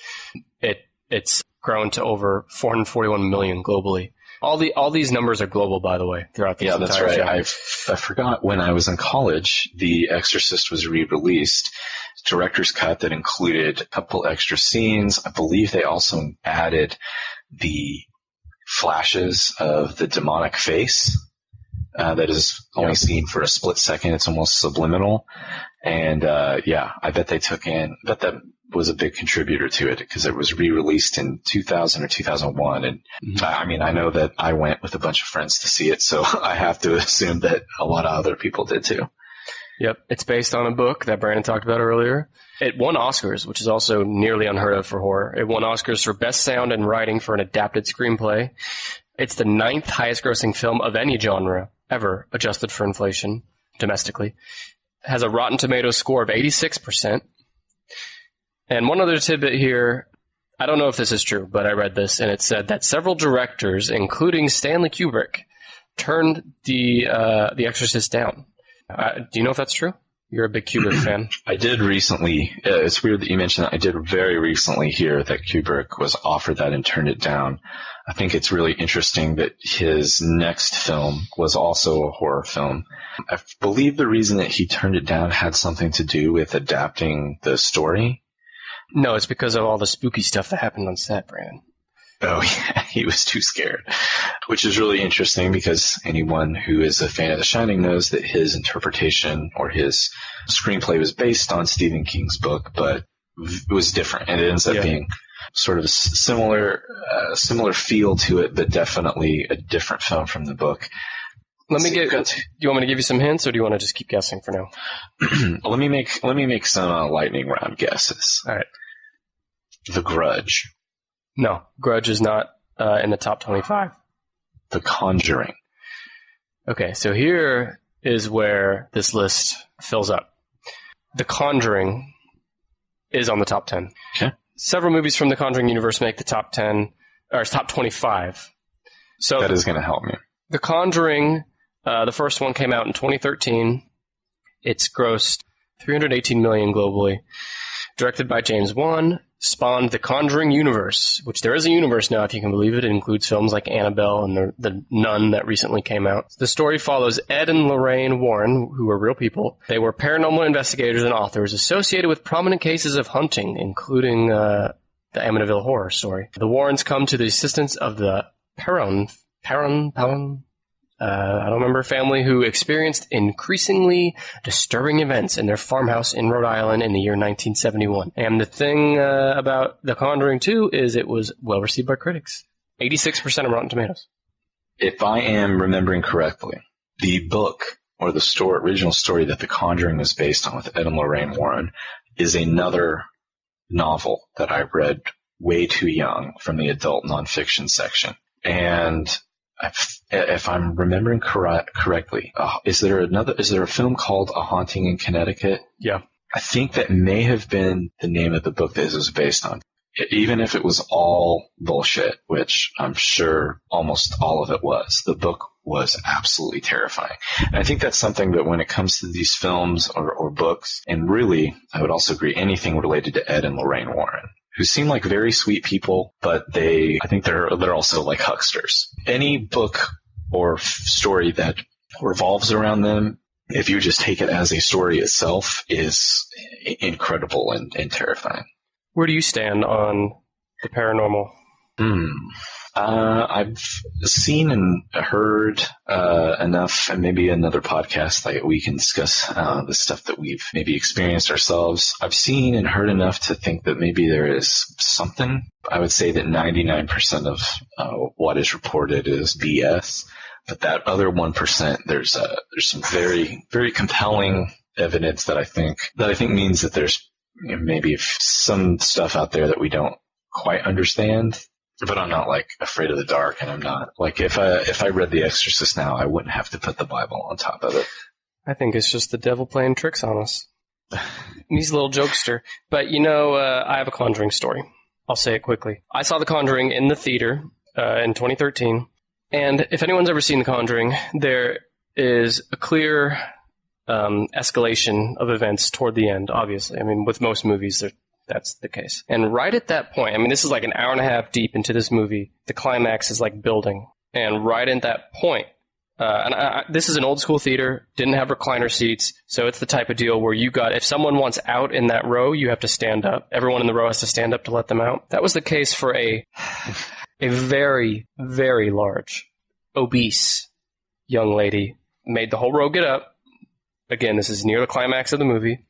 Speaker 1: it's grown to over $441 million globally. All these numbers are global, by the way, throughout the entire show.
Speaker 2: Yeah, that's right. I forgot when I was in college, The Exorcist was re-released. Director's cut that included a couple extra scenes. I believe they also added the flashes of the demonic face that is only seen for a split second. It's almost subliminal. And I bet that was a big contributor to it because it was re-released in 2000 or 2001. And I know that I went with a bunch of friends to see it, so I have to assume that a lot of other people did too.
Speaker 1: Yep. It's based on a book that Brandon talked about earlier. It won Oscars, which is also nearly unheard of for horror. It won Oscars for Best Sound and Writing for an Adapted Screenplay. It's the 9th highest grossing film of any genre ever, adjusted for inflation, domestically. It has a Rotten Tomatoes score of 86%. And one other tidbit here, I don't know if this is true, but I read this, and it said that several directors, including Stanley Kubrick, turned the Exorcist down. Do you know if that's true? You're a big Kubrick fan.
Speaker 2: I did recently, it's weird that you mentioned that. I did very recently hear that Kubrick was offered that and turned it down. I think it's really interesting that his next film was also a horror film. I believe the reason that he turned it down had something to do with adapting the story.
Speaker 1: No, it's because of all the spooky stuff that happened on set, Brandon.
Speaker 2: Oh, yeah, he was too scared, which is really interesting because anyone who is a fan of The Shining knows that his interpretation or his screenplay was based on Stephen King's book, but it was different, and it ends up being sort of a similar feel to it, but definitely a different film from the book.
Speaker 1: Do you want me to give you some hints, or do you want to just keep guessing for now?
Speaker 2: Let me make some lightning round guesses.
Speaker 1: All right.
Speaker 2: The Grudge.
Speaker 1: No, Grudge is not in the top 25.
Speaker 2: The Conjuring.
Speaker 1: Okay, so here is where this list fills up. The Conjuring is on the top 10.
Speaker 2: Okay.
Speaker 1: Several movies from the Conjuring universe make the top 10, or top 25. So
Speaker 2: that is going to help me.
Speaker 1: The Conjuring, the first one came out in 2013. It's grossed $318 million globally. Directed by James Wan. Spawned the Conjuring universe, which there is a universe now, if you can believe it. It includes films like Annabelle and the Nun that recently came out. The story follows Ed and Lorraine Warren, who are real people. They were paranormal investigators and authors associated with prominent cases of haunting, including the Amityville Horror story. The Warrens come to the assistance of the I don't remember, family who experienced increasingly disturbing events in their farmhouse in Rhode Island in the year 1971. And the thing about The Conjuring 2 is it was well received by critics. 86% of Rotten Tomatoes.
Speaker 2: If I am remembering correctly, the book or the original story that The Conjuring was based on with Ed and Lorraine Warren is another novel that I read way too young from the adult nonfiction section. And if I'm remembering correctly, is there a film called A Haunting in Connecticut?
Speaker 1: Yeah.
Speaker 2: I think that may have been the name of the book that it was based on. Even if it was all bullshit, which I'm sure almost all of it was, the book was absolutely terrifying. And I think that's something that when it comes to these films or books, and really, I would also agree, anything related to Ed and Lorraine Warren, who seem like very sweet people, but I think they're also like hucksters. Any book or story that revolves around them, if you just take it as a story itself, is incredible and terrifying.
Speaker 1: Where do you stand on the paranormal?
Speaker 2: I've seen and heard enough, and maybe another podcast that we can discuss the stuff that we've maybe experienced ourselves. I've seen and heard enough to think that maybe there is something. I would say that 99% of what is reported is BS, but that other 1%, there's some very, very compelling evidence that I think means that there's maybe some stuff out there that we don't quite understand. But I'm not like afraid of the dark, and I'm not like if I read The Exorcist now, I wouldn't have to put the Bible on top of it.
Speaker 1: I think it's just the devil playing tricks on us. He's a little jokester. But I have a Conjuring story. I'll say it quickly. I saw The Conjuring in the theater in 2013, and if anyone's ever seen The Conjuring, there is a clear escalation of events toward the end. Obviously, I mean, with most movies, that's the case. And right at that point, I mean, this is like an hour and a half deep into this movie. The climax is like building. And right at that point, this is an old school theater, didn't have recliner seats. So it's the type of deal where if someone wants out in that row, you have to stand up. Everyone in the row has to stand up to let them out. That was the case for a very, very large, obese young lady. Made the whole row get up. Again, this is near the climax of the movie.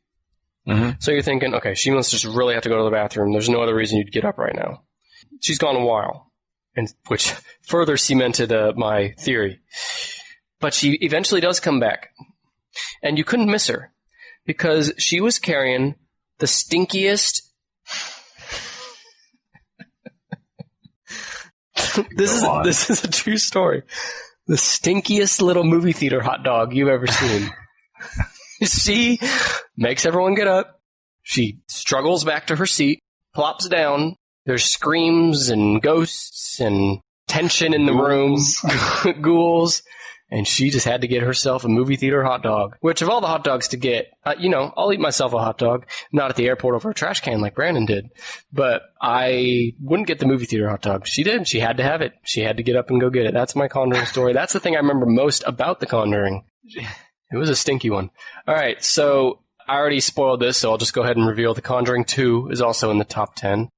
Speaker 1: Mm-hmm. So you're thinking, okay, she must just really have to go to the bathroom. There's no other reason you'd get up right now. She's gone a while, which further cemented my theory. But she eventually does come back. And you couldn't miss her because she was carrying the stinkiest... This is a true story. The stinkiest little movie theater hot dog you've ever seen. She makes everyone get up. She struggles back to her seat, plops down. There's screams and ghosts and tension in the room, ghouls. And she just had to get herself a movie theater hot dog, which of all the hot dogs to get, I'll eat myself a hot dog, not at the airport over a trash can like Brandon did, but I wouldn't get the movie theater hot dog. She did. She had to have it. She had to get up and go get it. That's my Conjuring story. That's the thing I remember most about The Conjuring. It was a stinky one. All right, so I already spoiled this, so I'll just go ahead and reveal The Conjuring 2 is also in the top 10.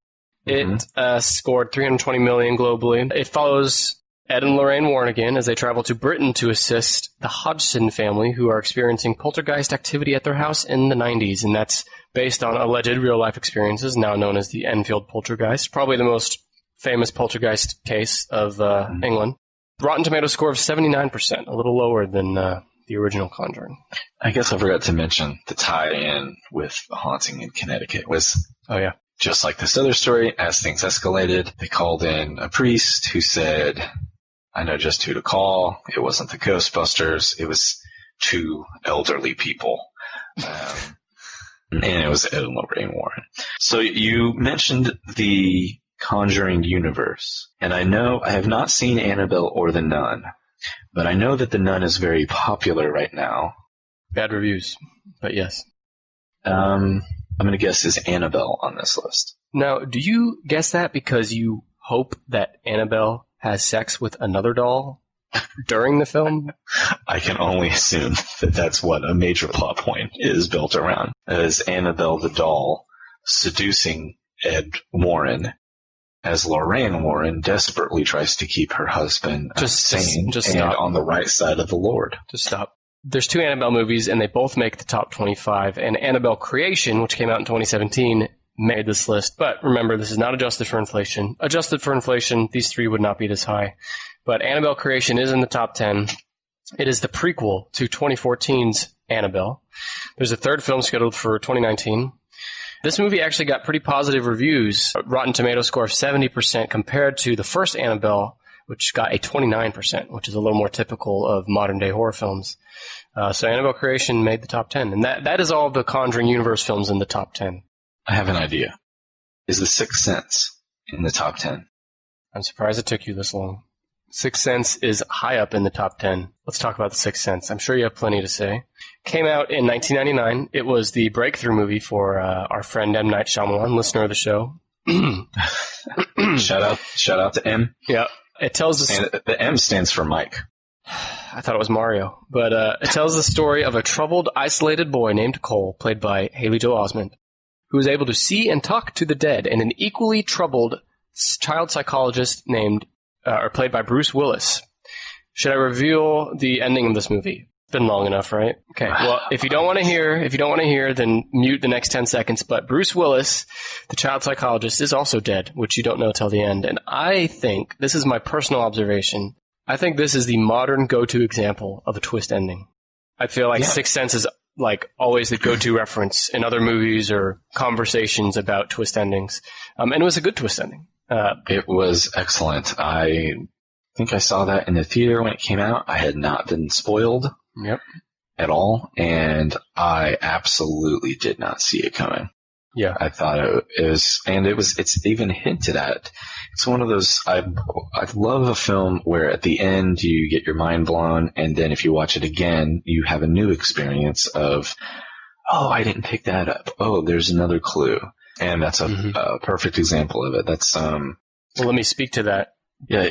Speaker 1: It scored $320 million globally. It follows Ed and Lorraine Warren again as they travel to Britain to assist the Hodgson family, who are experiencing poltergeist activity at their house in the 90s, and that's based on alleged real-life experiences, now known as the Enfield poltergeist, probably the most famous poltergeist case of England. Rotten Tomatoes score of 79%, a little lower than the original Conjuring.
Speaker 2: I guess I forgot to mention the tie-in with the haunting in Connecticut was...
Speaker 1: Oh, yeah.
Speaker 2: Just like this other story, as things escalated, they called in a priest who said, I know just who to call. It wasn't the Ghostbusters. It was two elderly people. And it was Ed and Lorraine Warren. So you mentioned the Conjuring universe. And I know I have not seen Annabelle or The Nun, but I know that The Nun is very popular right now.
Speaker 1: Bad reviews, but yes.
Speaker 2: I'm going to guess is Annabelle on this list.
Speaker 1: Now, do you guess that because you hope that Annabelle has sex with another doll during the film?
Speaker 2: I can only assume that that's what a major plot point is built around. As Annabelle the doll seducing Ed Warren as Lorraine Warren desperately tries to keep her husband sane and
Speaker 1: stop.
Speaker 2: On the right side of the Lord.
Speaker 1: Just stop. There's two Annabelle movies, and they both make the top 25. And Annabelle Creation, which came out in 2017, made this list. But remember, this is not adjusted for inflation. Adjusted for inflation, these three would not be this high. But Annabelle Creation is in the top 10. It is the prequel to 2014's Annabelle. There's a third film scheduled for 2019. This movie actually got pretty positive reviews. Rotten Tomatoes score of 70% compared to the first Annabelle, which got a 29%, which is a little more typical of modern-day horror films. So Annabelle Creation made the top 10. And that is all the Conjuring universe films in the top 10.
Speaker 2: I have an idea. Is The Sixth Sense in the top 10?
Speaker 1: I'm surprised it took you this long. Sixth Sense is high up in the top 10. Let's talk about The Sixth Sense. I'm sure you have plenty to say. Came out in 1999. It was the breakthrough movie for our friend M. Night Shyamalan, listener of the show.
Speaker 2: Shout out to M.
Speaker 1: Yeah. It tells us...
Speaker 2: And the M stands for Mike.
Speaker 1: I thought it was Mario. But it tells the story of a troubled, isolated boy named Cole, played by Haley Joel Osment, who is able to see and talk to the dead, and an equally troubled child psychologist played by Bruce Willis. Should I reveal the ending of this movie? It's been long enough, right? Okay. Well, if you don't want to hear, then mute the next 10 seconds. But Bruce Willis, the child psychologist, is also dead, which you don't know till the end. And I think, this is my personal observation, I think this is the modern go-to example of a twist ending. I feel like Sixth Sense is like always the go-to reference in other movies or conversations about twist endings. And it was a good twist ending.
Speaker 2: It was excellent. I think I saw that in the theater when it came out. I had not been spoiled at all, and I absolutely did not see it coming.
Speaker 1: Yeah.
Speaker 2: I thought it was, and it's even hinted at. It's one of those, I love a film where at the end you get your mind blown, and then if you watch it again, you have a new experience of, oh, I didn't pick that up. Oh, there's another clue. And that's a perfect example of it. That's,
Speaker 1: well, let me speak to that.
Speaker 2: Yeah,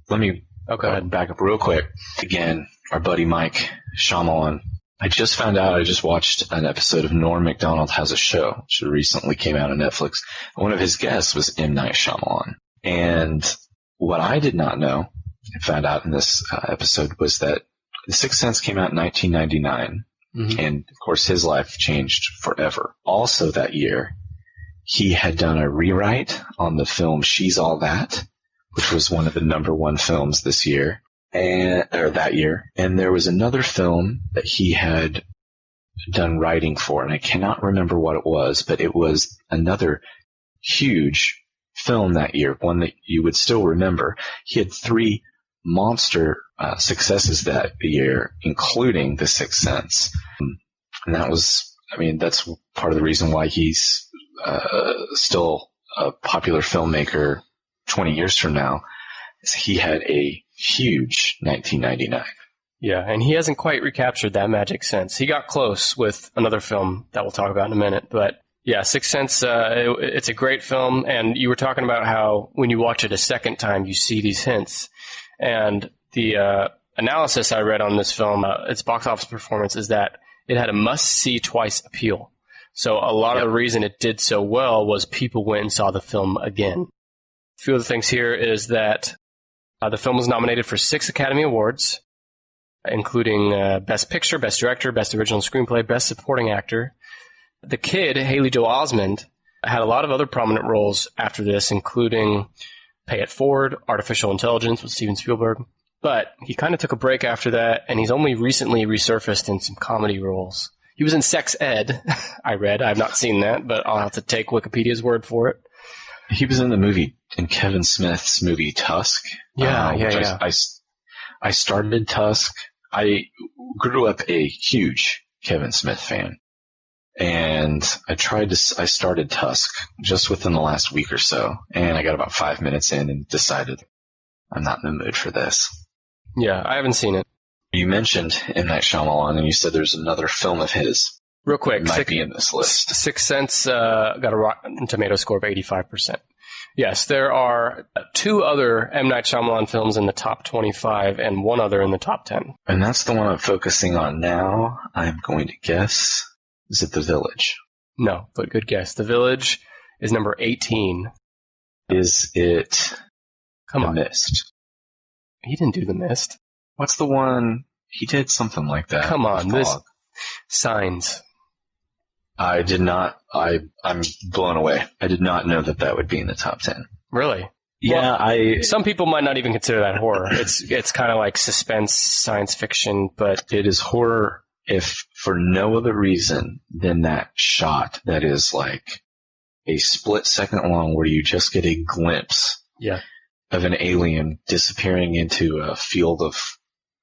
Speaker 2: let me back up real quick. Again, our buddy Mike Shyamalan. I just found out, I just watched an episode of Norm Macdonald Has a Show, which recently came out on Netflix. One of his guests was M. Night Shyamalan. And what I did not know, and found out in this episode, was that The Sixth Sense came out in 1999. And, of course, his life changed forever. Also that year, he had done a rewrite on the film She's All That, which was one of the #1 films this year. That year. And there was another film that he had done writing for, and I cannot remember what it was, but it was another huge film that year, one that you would still remember. He had 3 monster successes that year, including The Sixth Sense. And that was, that's part of the reason why he's still a popular filmmaker 20 years from now. Is he had a huge 1999.
Speaker 1: Yeah, and he hasn't quite recaptured that magic sense. He got close with another film that we'll talk about in a minute, but yeah, Sixth Sense, it's a great film, and you were talking about how when you watch it a second time, you see these hints. And the analysis I read on this film, its box office performance, is that it had a must-see twice appeal. So a lot of the reason it did so well was people went and saw the film again. A few of the things here is that the film was nominated for 6 Academy Awards, including Best Picture, Best Director, Best Original Screenplay, Best Supporting Actor. The kid, Haley Joel Osment, had a lot of other prominent roles after this, including Pay It Forward, Artificial Intelligence with Steven Spielberg. But he kind of took a break after that, and he's only recently resurfaced in some comedy roles. He was in Sex Ed, I read. I've not seen that, but I'll have to take Wikipedia's word for it.
Speaker 2: He was in Kevin Smith's movie Tusk.
Speaker 1: Yeah.
Speaker 2: I started Tusk. I grew up a huge Kevin Smith fan. And I started Tusk just within the last week or so. And I got about 5 minutes in and decided I'm not in the mood for this.
Speaker 1: Yeah, I haven't seen it.
Speaker 2: You mentioned M. Night Shyamalan, and you said there's another film of his.
Speaker 1: Real quick.
Speaker 2: Might be in this list.
Speaker 1: Sixth Sense got a Rotten Tomato score of 85%. Yes, there are 2 other M. Night Shyamalan films in the top 25 and 1 other in the top 10.
Speaker 2: And that's the one I'm focusing on now. I'm going to guess. Is it The Village?
Speaker 1: No, but good guess. The Village is number 18.
Speaker 2: Is it
Speaker 1: The
Speaker 2: Mist?
Speaker 1: He didn't do The Mist.
Speaker 2: What's the one? He did something like that.
Speaker 1: Come on, this Signs.
Speaker 2: I did not. I'm blown away. I did not know that would be in the top 10.
Speaker 1: Really?
Speaker 2: Yeah,
Speaker 1: well, some people might not even consider that horror. It's kind of like suspense, science fiction, but
Speaker 2: it is horror if for no other reason than that shot that is like a split second long where you just get a glimpse of an alien disappearing into a field of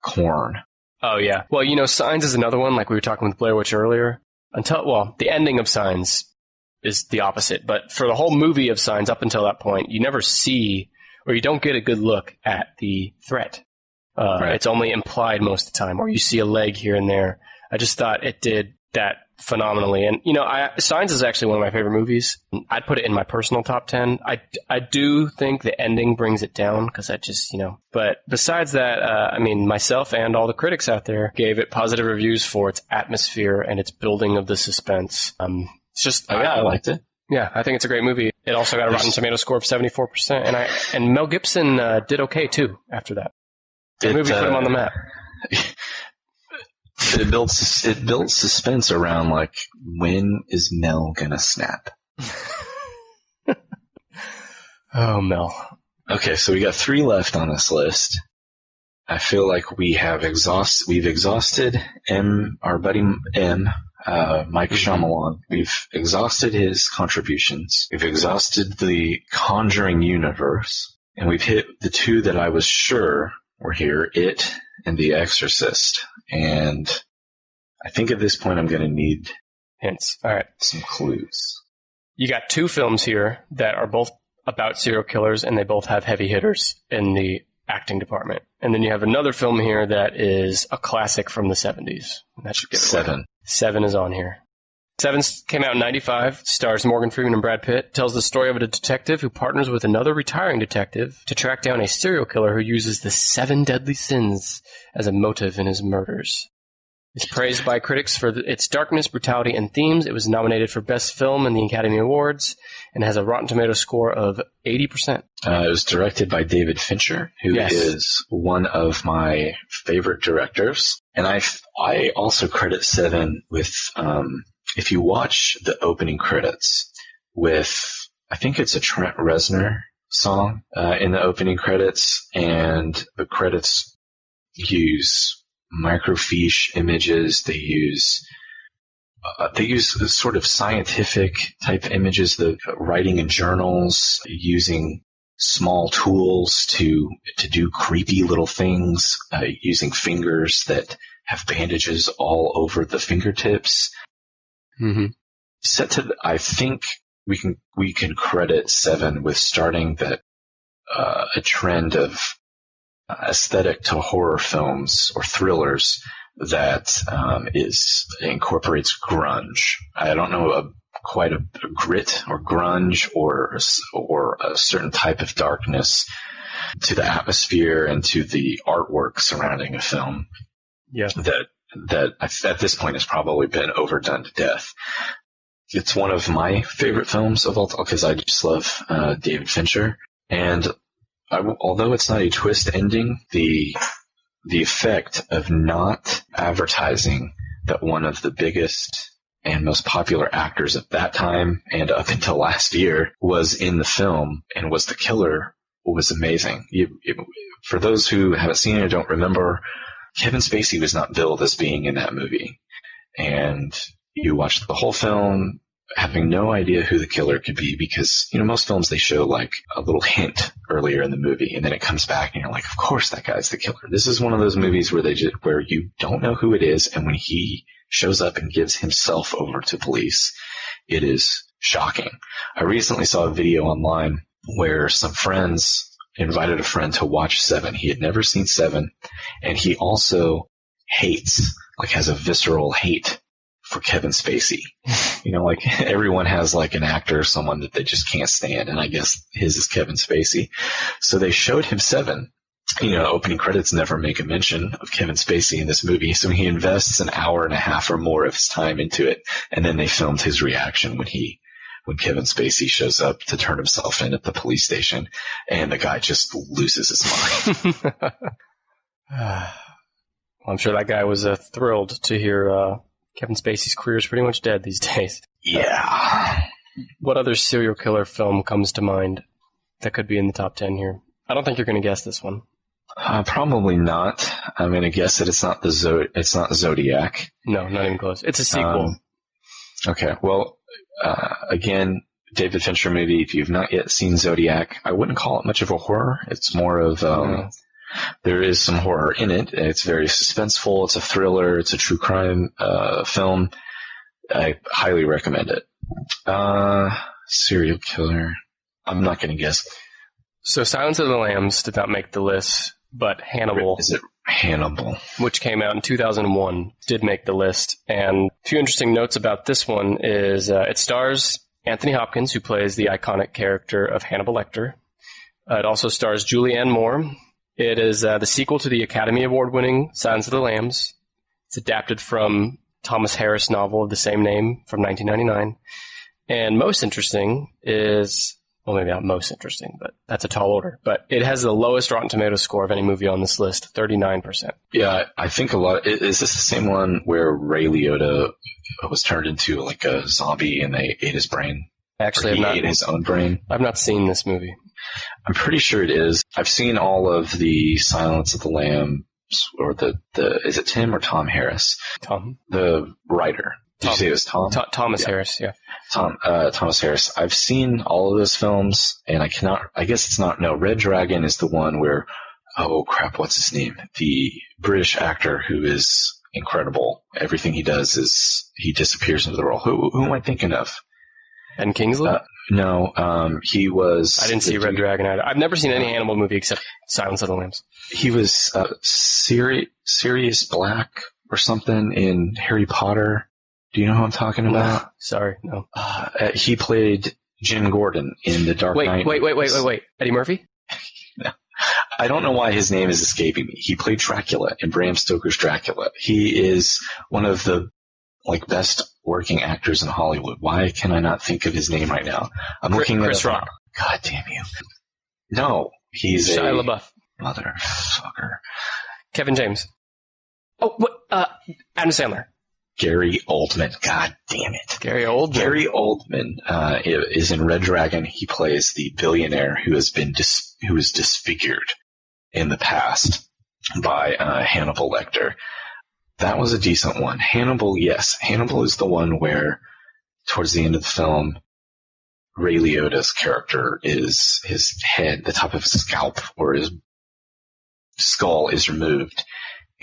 Speaker 2: corn.
Speaker 1: Oh, yeah. Well, Signs is another one, like we were talking with Blair Witch earlier. The ending of Signs is the opposite. But for the whole movie of Signs up until that point, you never see or you don't get a good look at the threat. Right. It's only implied most of the time, or you see a leg here and there. I just thought it did that phenomenally. And, Signs is actually one of my favorite movies. I'd put it in my personal top 10. I do think the ending brings it down because I just, But besides that, myself and all the critics out there gave it positive reviews for its atmosphere and its building of the suspense. It's just...
Speaker 2: I liked it.
Speaker 1: Yeah, I think it's a great movie. It also got a Rotten Tomato score of 74%. And Mel Gibson did okay, too, after that. The movie put him on the map.
Speaker 2: It builds suspense around, like, when is Mel gonna snap?
Speaker 1: Oh, Mel.
Speaker 2: Okay, so we got 3 left on this list. I feel like we've exhausted our buddy M, Mike Shyamalan. We've exhausted his contributions. We've exhausted the Conjuring universe. And we've hit the 2 that I was sure were here, It and The Exorcist. And I think at this point I'm going to need
Speaker 1: hints. All right.
Speaker 2: Some clues.
Speaker 1: You got 2 films here that are both about serial killers, and they both have heavy hitters in the acting department. And then you have another film here that is a classic from the 70s. That should get
Speaker 2: 7.
Speaker 1: 7 is on here. 7 came out in 95, stars Morgan Freeman and Brad Pitt, tells the story of a detective who partners with another retiring detective to track down a serial killer who uses the 7 deadly sins as a motive in his murders. It's praised by critics for its darkness, brutality, and themes. It was nominated for Best Film in the Academy Awards and has a Rotten Tomato score of 80%.
Speaker 2: It was directed by David Fincher, who is one of my favorite directors. And I also credit 7 with... if you watch the opening credits with, I think it's a Trent Reznor song in the opening credits, and the credits use microfiche images. They use sort of scientific type images, the writing in journals, using small tools to do creepy little things, using fingers that have bandages all over the fingertips.
Speaker 1: Mm-hmm.
Speaker 2: I think we can credit 7 with starting that a trend of aesthetic to horror films or thrillers that incorporates grunge. I don't know quite a grit or grunge or a certain type of darkness to the atmosphere and to the artwork surrounding a film.
Speaker 1: Yeah.
Speaker 2: That at this point has probably been overdone to death. It's one of my favorite films of all time because I just love David Fincher. And although it's not a twist ending, the effect of not advertising that one of the biggest and most popular actors at that time and up until last year was in the film and was the killer was amazing. For those who haven't seen it or don't remember, Kevin Spacey was not billed as being in that movie. And you watch the whole film having no idea who the killer could be because, most films they show like a little hint earlier in the movie and then it comes back and you're like, of course that guy's the killer. This is one of those movies where you don't know who it is, and when he shows up and gives himself over to police, it is shocking. I recently saw a video online where some friends invited a friend to watch Seven. He had never seen Seven, and he also has a visceral hate for Kevin Spacey. Like everyone has like an actor or someone that they just can't stand, and I guess his is Kevin Spacey. So they showed him Seven. Opening credits never make a mention of Kevin Spacey in this movie, so he invests an hour and a half or more of his time into it, and then they filmed his reaction when Kevin Spacey shows up to turn himself in at the police station, and the guy just loses his mind.
Speaker 1: Well, I'm sure that guy was thrilled to hear Kevin Spacey's career is pretty much dead these days.
Speaker 2: Yeah.
Speaker 1: What other serial killer film comes to mind that could be in the top 10 here? I don't think you're going to guess this one.
Speaker 2: Probably not. I'm going to guess that it's not Zodiac.
Speaker 1: No, not even close. It's a sequel.
Speaker 2: Okay. Well, again, David Fincher movie. If you've not yet seen Zodiac, I wouldn't call it much of a horror. It's more of there is some horror in it. It's very suspenseful. It's a thriller. It's a true crime film. I highly recommend it. Serial killer. I'm not going to guess.
Speaker 1: So Silence of the Lambs did not make the list, but Hannibal.
Speaker 2: Is it Hannibal?
Speaker 1: Which came out in 2001, did make the list. And a few interesting notes about this one is it stars Anthony Hopkins, who plays the iconic character of Hannibal Lecter. It also stars Julianne Moore. It is the sequel to the Academy Award-winning Silence of the Lambs. It's adapted from Thomas Harris novel of the same name from 1999. And most interesting is... well, maybe not most interesting, but that's a tall order. But it has the lowest Rotten Tomatoes score of any movie on this list, 39%.
Speaker 2: Yeah, I think a lot. Is this the same one where Ray Liotta was turned into like a zombie and they ate his brain?
Speaker 1: Actually,
Speaker 2: he ate his own brain.
Speaker 1: I've not seen this movie.
Speaker 2: I'm pretty sure it is. I've seen all of the Silence of the Lambs, or the is it Tim or Tom Harris?
Speaker 1: Tom.
Speaker 2: The writer. Did you say it was Tom?
Speaker 1: Thomas Harris, yeah.
Speaker 2: Thomas Harris. I've seen all of those films, and I guess it's not, no, Red Dragon is the one where, oh crap, what's his name? The British actor who is incredible. Everything he does is, he disappears into the role. Who am I thinking of?
Speaker 1: Ben Kingsley?
Speaker 2: No, he was...
Speaker 1: I didn't see Red Dragon either. I've never seen any Hannibal movie except Silence of the Lambs.
Speaker 2: He was Sirius Black or something in Harry Potter. Do you know who I'm talking about?
Speaker 1: Sorry, no.
Speaker 2: He played Jim Gordon in The Dark Knight.
Speaker 1: Wait. Eddie Murphy?
Speaker 2: No. I don't know why his name is escaping me. He played Dracula in Bram Stoker's Dracula. He is one of the best working actors in Hollywood. Why can I not think of his name right now? I'm looking at
Speaker 1: Chris Rock.
Speaker 2: God damn you. No, he's
Speaker 1: Shia LaBeouf.
Speaker 2: Motherfucker.
Speaker 1: Kevin James. Oh, what? Adam Sandler.
Speaker 2: Gary Oldman. God damn it.
Speaker 1: Gary Oldman.
Speaker 2: Gary Oldman is in Red Dragon. He plays the billionaire who is disfigured in the past by Hannibal Lecter. That was a decent one. Hannibal, yes. Hannibal is the one where, towards the end of the film, Ray Liotta's character is his head, the top of his scalp or his skull is removed,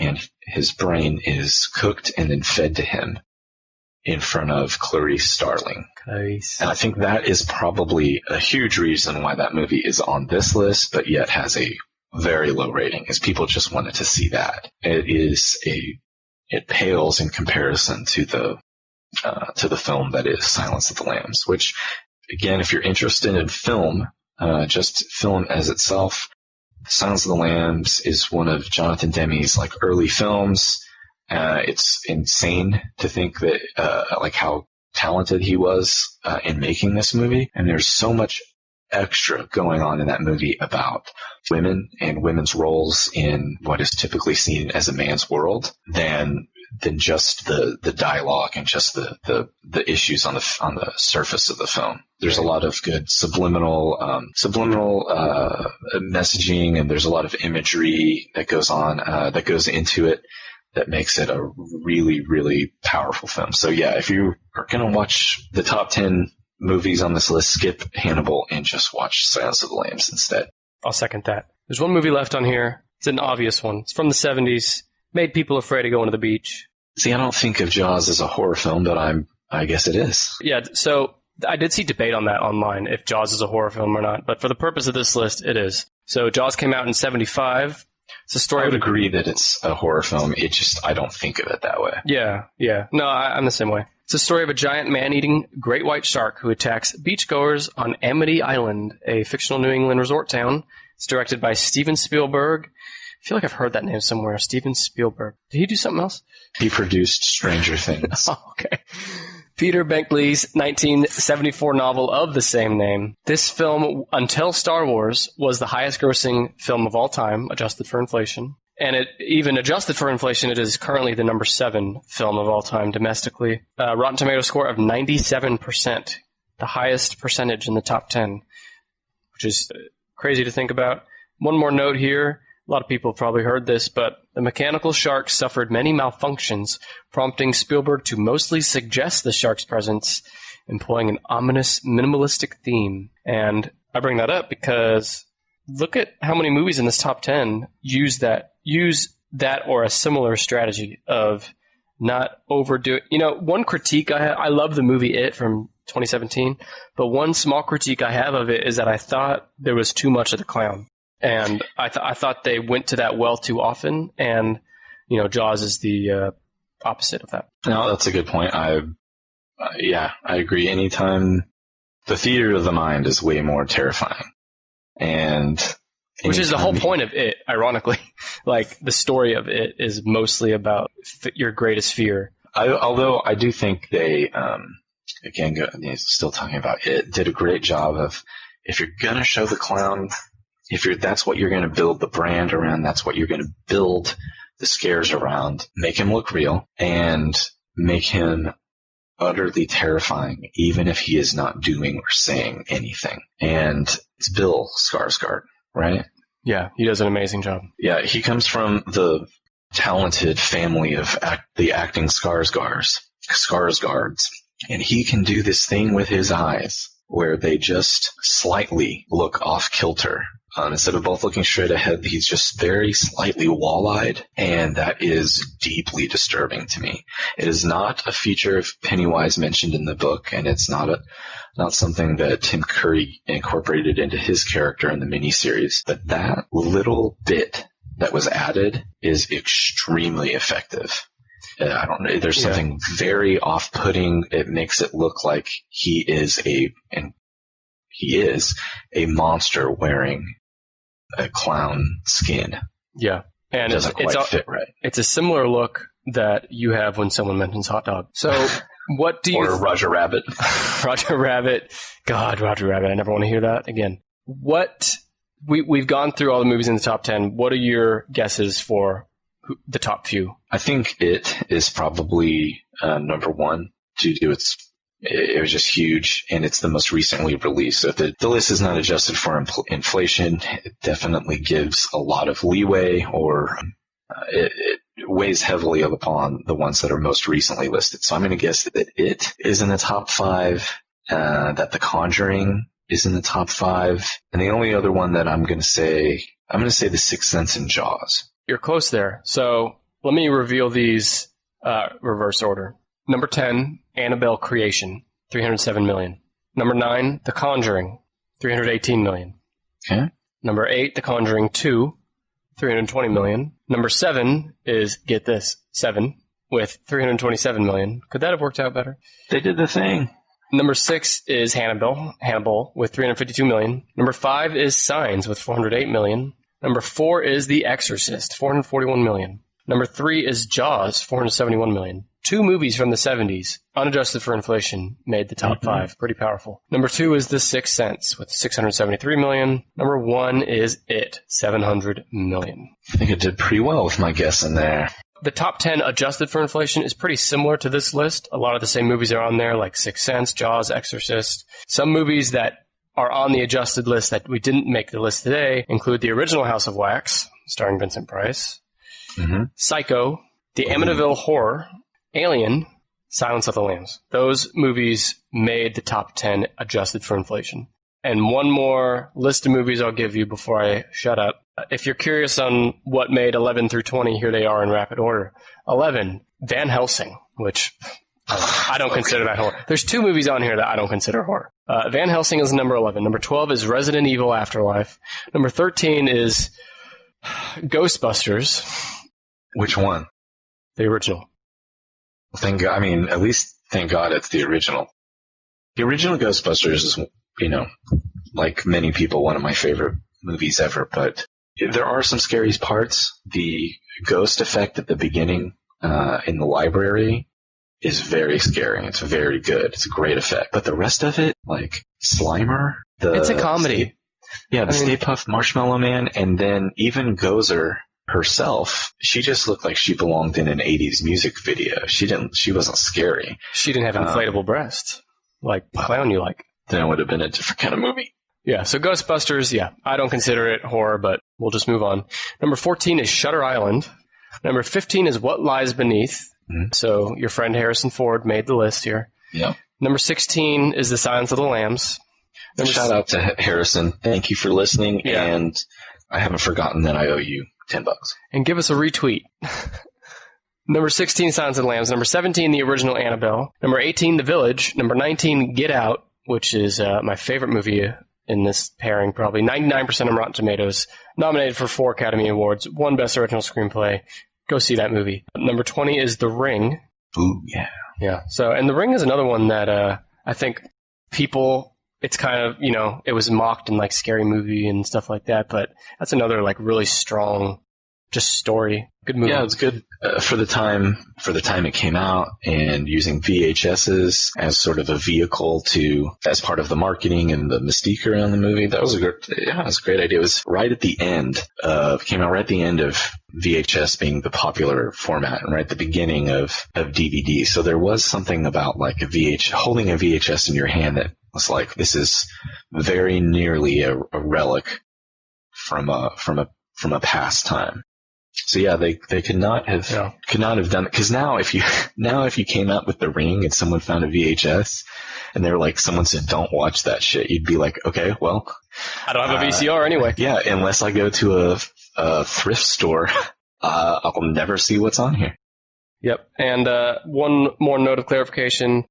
Speaker 2: and his brain is cooked and then fed to him in front of Clarice Starling.
Speaker 1: Clarice.
Speaker 2: And I think that is probably a huge reason why that movie is on this list, but yet has a very low rating, is people just wanted to see that. It pales in comparison to the film that is Silence of the Lambs, which, again, if you're interested in film, just film as itself, Silence of the Lambs is one of Jonathan Demme's like early films. It's insane to think that like how talented he was in making this movie, and there's so much extra going on in that movie about women and women's roles in what is typically seen as a man's world than just the dialogue and just the issues on the surface of the film. There's a lot of good subliminal messaging, and there's a lot of imagery that goes on that goes into it that makes it a really, really powerful film. So yeah, if you are going to watch the top 10 movies on this list, skip Hannibal and just watch Silence of the Lambs instead.
Speaker 1: I'll second that. There's one movie left on here. It's an obvious one. It's from the 70s. Made people afraid of going to the beach.
Speaker 2: See, I don't think of Jaws as a horror film, but I guess it is.
Speaker 1: Yeah, so I did see debate on that online, if Jaws is a horror film or not. But for the purpose of this list, it is. So Jaws came out in 1975. It's a story.
Speaker 2: I would agree that it's a horror film. It just, I don't think of it that way.
Speaker 1: Yeah. No, I'm the same way. It's a story of a giant man-eating great white shark who attacks beachgoers on Amity Island, a fictional New England resort town. It's directed by Steven Spielberg. I feel like I've heard that name somewhere. Steven Spielberg. Did he do something else?
Speaker 2: He produced Stranger Things.
Speaker 1: Oh, okay. Peter Benkley's 1974 novel of the same name. This film, until Star Wars, was the highest-grossing film of all time, adjusted for inflation. And it even adjusted for inflation, it is currently the number 7 film of all time domestically. Rotten Tomatoes score of 97%, the highest percentage in the top 10, which is crazy to think about. One more note here. A lot of people have probably heard this, but the mechanical shark suffered many malfunctions, prompting Spielberg to mostly suggest the shark's presence, employing an ominous, minimalistic theme. And I bring that up because look at how many movies in this top 10 use that or a similar strategy of not overdo it. You know, one critique I love the movie It from 2017, but one small critique I have of it is that I thought there was too much of the clown. And I thought they went to that well too often, and, you know, Jaws is the opposite of that.
Speaker 2: No, that's a good point. I agree. Anytime the theater of the mind is way more terrifying.
Speaker 1: Which is the whole point of It, ironically. Like, the story of It is mostly about your greatest fear.
Speaker 2: Although I do think they, still talking about It, did a great job of, if you're going to show the clown, that's what you're going to build the brand around, that's what you're going to build the scares around, make him look real and make him utterly terrifying, even if he is not doing or saying anything. And it's Bill Skarsgård, right?
Speaker 1: Yeah, he does an amazing job.
Speaker 2: Yeah, he comes from the talented family of the acting Skarsgårds, and he can do this thing with his eyes where they just slightly look off kilter. Instead of both looking straight ahead, he's just very slightly wall-eyed, and that is deeply disturbing to me. It is not a feature of Pennywise mentioned in the book, and it's not something that Tim Curry incorporated into his character in the miniseries. But that little bit that was added is extremely effective. I don't know. There's something very off-putting. It makes it look like he is a monster wearing a clown skin.
Speaker 1: Yeah. And
Speaker 2: it doesn't quite fit right.
Speaker 1: It's a similar look that you have when someone mentions hot dog. So what do you...
Speaker 2: Or Roger Rabbit.
Speaker 1: Roger Rabbit. God, Roger Rabbit. I never want to hear that again. We've gone through all the movies in the top 10. What are your guesses for the top few?
Speaker 2: I think It is probably number 1 to do it was just huge, and it's the most recently released. So if the list is not adjusted for inflation, it definitely gives a lot of leeway, or it weighs heavily upon the ones that are most recently listed. So I'm going to guess that It is in the top 5, that The Conjuring is in the top 5, and the only other one that I'm going to say The Sixth Sense and Jaws.
Speaker 1: You're close there. So let me reveal these reverse order. Number 10, Annabelle Creation, $307 million. Number 9, The Conjuring, $318 million.
Speaker 2: Okay.
Speaker 1: Number 8, The Conjuring 2, $320 million. Number 7 is, get this, 7 with $327 million. Could that have worked out better?
Speaker 2: They did the thing.
Speaker 1: Number 6 is Hannibal with $352 million. Number 5 is Signs with $408 million. Number 4 is The Exorcist, $441 million. Number 3 is Jaws, $471 million. 2 movies from the 70s, unadjusted for inflation, made the top 5. Pretty powerful. Number 2 is The Sixth Sense with $673 million. Number 1 is It, $700 million.
Speaker 2: I think it did pretty well with my guess in there.
Speaker 1: The top 10 adjusted for inflation is pretty similar to this list. A lot of the same movies are on there, like Sixth Sense, Jaws, Exorcist. Some movies that are on the adjusted list that we didn't make the list today include the original House of Wax, starring Vincent Price, Psycho, The Amityville Horror, Alien, Silence of the Lambs. Those movies made the top 10 adjusted for inflation. And one more list of movies I'll give you before I shut up. If you're curious on what made 11 through 20, here they are in rapid order. 11, Van Helsing, which I don't consider that horror. There's 2 movies on here that I don't consider horror. Van Helsing is number 11. Number 12 is Resident Evil Afterlife. Number 13 is Ghostbusters.
Speaker 2: Which one?
Speaker 1: The original.
Speaker 2: Thank God. I mean, at least thank God it's the original. The original Ghostbusters is, like many people, one of my favorite movies ever, but there are some scary parts. The ghost effect at the beginning in the library is very scary. It's very good. It's a great effect. But the rest of it, like Slimer,
Speaker 1: it's a comedy.
Speaker 2: Stay Puft Marshmallow Man, and then even Gozer herself, she just looked like she belonged in an 80s music video. She wasn't scary.
Speaker 1: She didn't have inflatable breasts like Clown You Like.
Speaker 2: Then it would have been a different kind of movie.
Speaker 1: Yeah, so Ghostbusters, I don't consider it horror, but we'll just move on. Number 14 is Shutter Island. Number 15 is What Lies Beneath. So your friend Harrison Ford made the list here.
Speaker 2: Yeah.
Speaker 1: Number 16 is The Silence of the Lambs.
Speaker 2: Shout out to Harrison. Thank you for listening, and I haven't forgotten that I owe you $10.
Speaker 1: And give us a retweet. Number 16, Silence of the Lambs. Number 17, the original Annabelle. Number 18, The Village. Number 19, Get Out, which is my favorite movie in this pairing, probably. 99% on Rotten Tomatoes. Nominated for 4 Academy Awards. 1 Best Original Screenplay. Go see that movie. Number 20 is The Ring.
Speaker 2: Ooh, yeah.
Speaker 1: Yeah. So, and The Ring is another one that I think people, it's kind of, it was mocked in like Scary Movie and stuff like that, but that's another like really strong just story. Good movie.
Speaker 2: Yeah, it's good for the time it came out, and using VHSs as sort of a vehicle as part of the marketing and the mystique around the movie. That was a great idea. It was right at the end came out right at the end of VHS being the popular format, and right at the beginning of DVD. So there was something about like holding a VHS in your hand that was like, this is very nearly a relic from a past time. So yeah, they could not have done it, because now if you came out with The Ring and someone found a VHS and they were like, someone said don't watch that shit, you'd be like, okay, well,
Speaker 1: I don't have a VCR anyway.
Speaker 2: Yeah, unless I go to a thrift store, I'll never see what's on here.
Speaker 1: Yep. And one more note of clarification.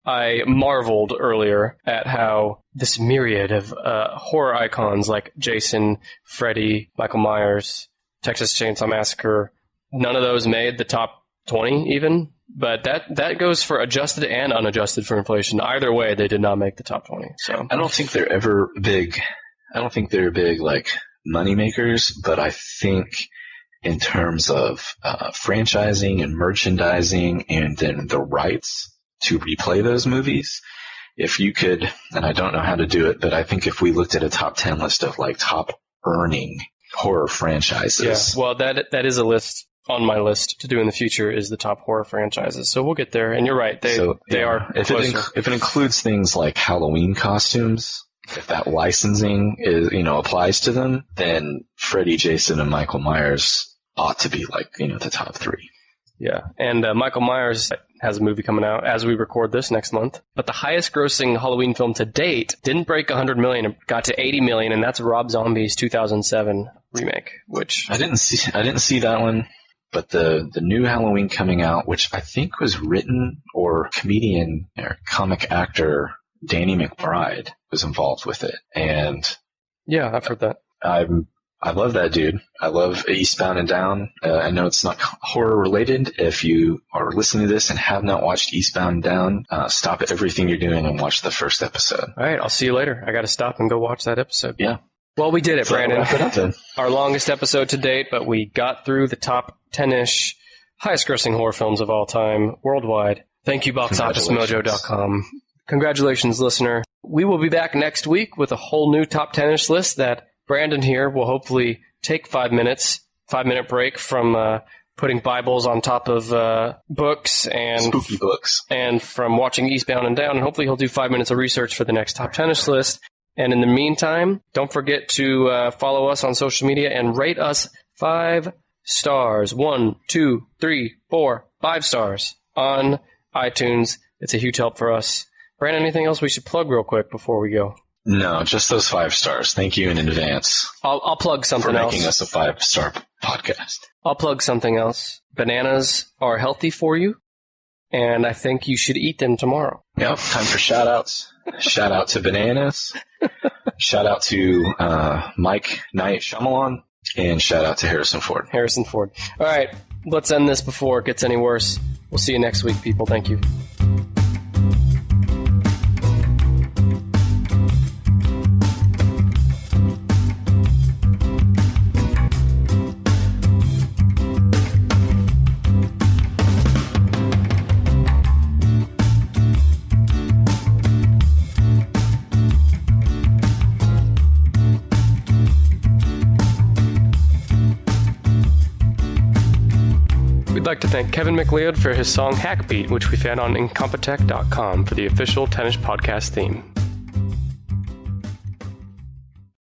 Speaker 1: I marveled earlier at how this myriad of horror icons like Jason, Freddy, Michael Myers, Texas Chainsaw Massacre, none of those made the top 20 even, but that goes for adjusted and unadjusted for inflation. Either way, they did not make the top 20. So
Speaker 2: I don't think they're ever big. I don't think they're big like money makers, but I think in terms of franchising and merchandising and then the rights to replay those movies, if you could, and I don't know how to do it, but I think if we looked at a top 10 list of like top earning horror franchises.
Speaker 1: Yeah, well, that is a list on my list to do in the future, is the top horror franchises. So we'll get there. And you're right, they are
Speaker 2: if it includes things like Halloween costumes, if that licensing is applies to them, then Freddy, Jason, and Michael Myers ought to be like the top 3.
Speaker 1: Yeah, and Michael Myers has a movie coming out as we record this next month. But the highest grossing Halloween film to date didn't break 100 million. It got to 80 million, and that's Rob Zombie's 2007 remake, which
Speaker 2: I didn't see that one. But the new Halloween coming out, which I think was written, or comedian or comic actor Danny McBride was involved with it. And
Speaker 1: yeah, I've heard that.
Speaker 2: I love that, dude. I love Eastbound and Down. I know it's not horror related. If you are listening to this and have not watched Eastbound and Down, stop everything you're doing and watch the first episode.
Speaker 1: All right, I'll see you later. I got to stop and go watch that episode.
Speaker 2: Yeah.
Speaker 1: Well, we did it,
Speaker 2: So
Speaker 1: Brandon.
Speaker 2: wrap it up then.
Speaker 1: Our longest episode to date, but we got through the top 10-ish highest grossing horror films of all time worldwide. Thank you, BoxOfficeMojo.com. Congratulations, listener. We will be back next week with a whole new top 10-ish list that Brandon here will hopefully take 5 minutes, 5-minute break from putting Bibles on top of books and
Speaker 2: Spooky books.
Speaker 1: and from watching Eastbound and Down. And hopefully he'll do 5 minutes of research for the next top 10-ish list. And in the meantime, don't forget to follow us on social media and rate us 5 stars. 1, 2, 3, 4, 5 stars on iTunes. It's a huge help for us. Brandon, anything else we should plug real quick before we go?
Speaker 2: No, just those 5 stars. Thank you in advance
Speaker 1: I'll plug
Speaker 2: for
Speaker 1: something else.
Speaker 2: making us a 5-star podcast.
Speaker 1: I'll plug something else. Bananas are healthy for you, and I think you should eat them tomorrow.
Speaker 2: Yep, time for shout-outs. Shout out to Bananas. Shout out to Mike Night Shyamalan. And shout out to Harrison Ford.
Speaker 1: Harrison Ford. All right, let's end this before it gets any worse. We'll see you next week, people. Thank you. We'd like to thank Kevin MacLeod for his song Hackbeat, which we found on Incompetech.com for the official Tennis Podcast theme.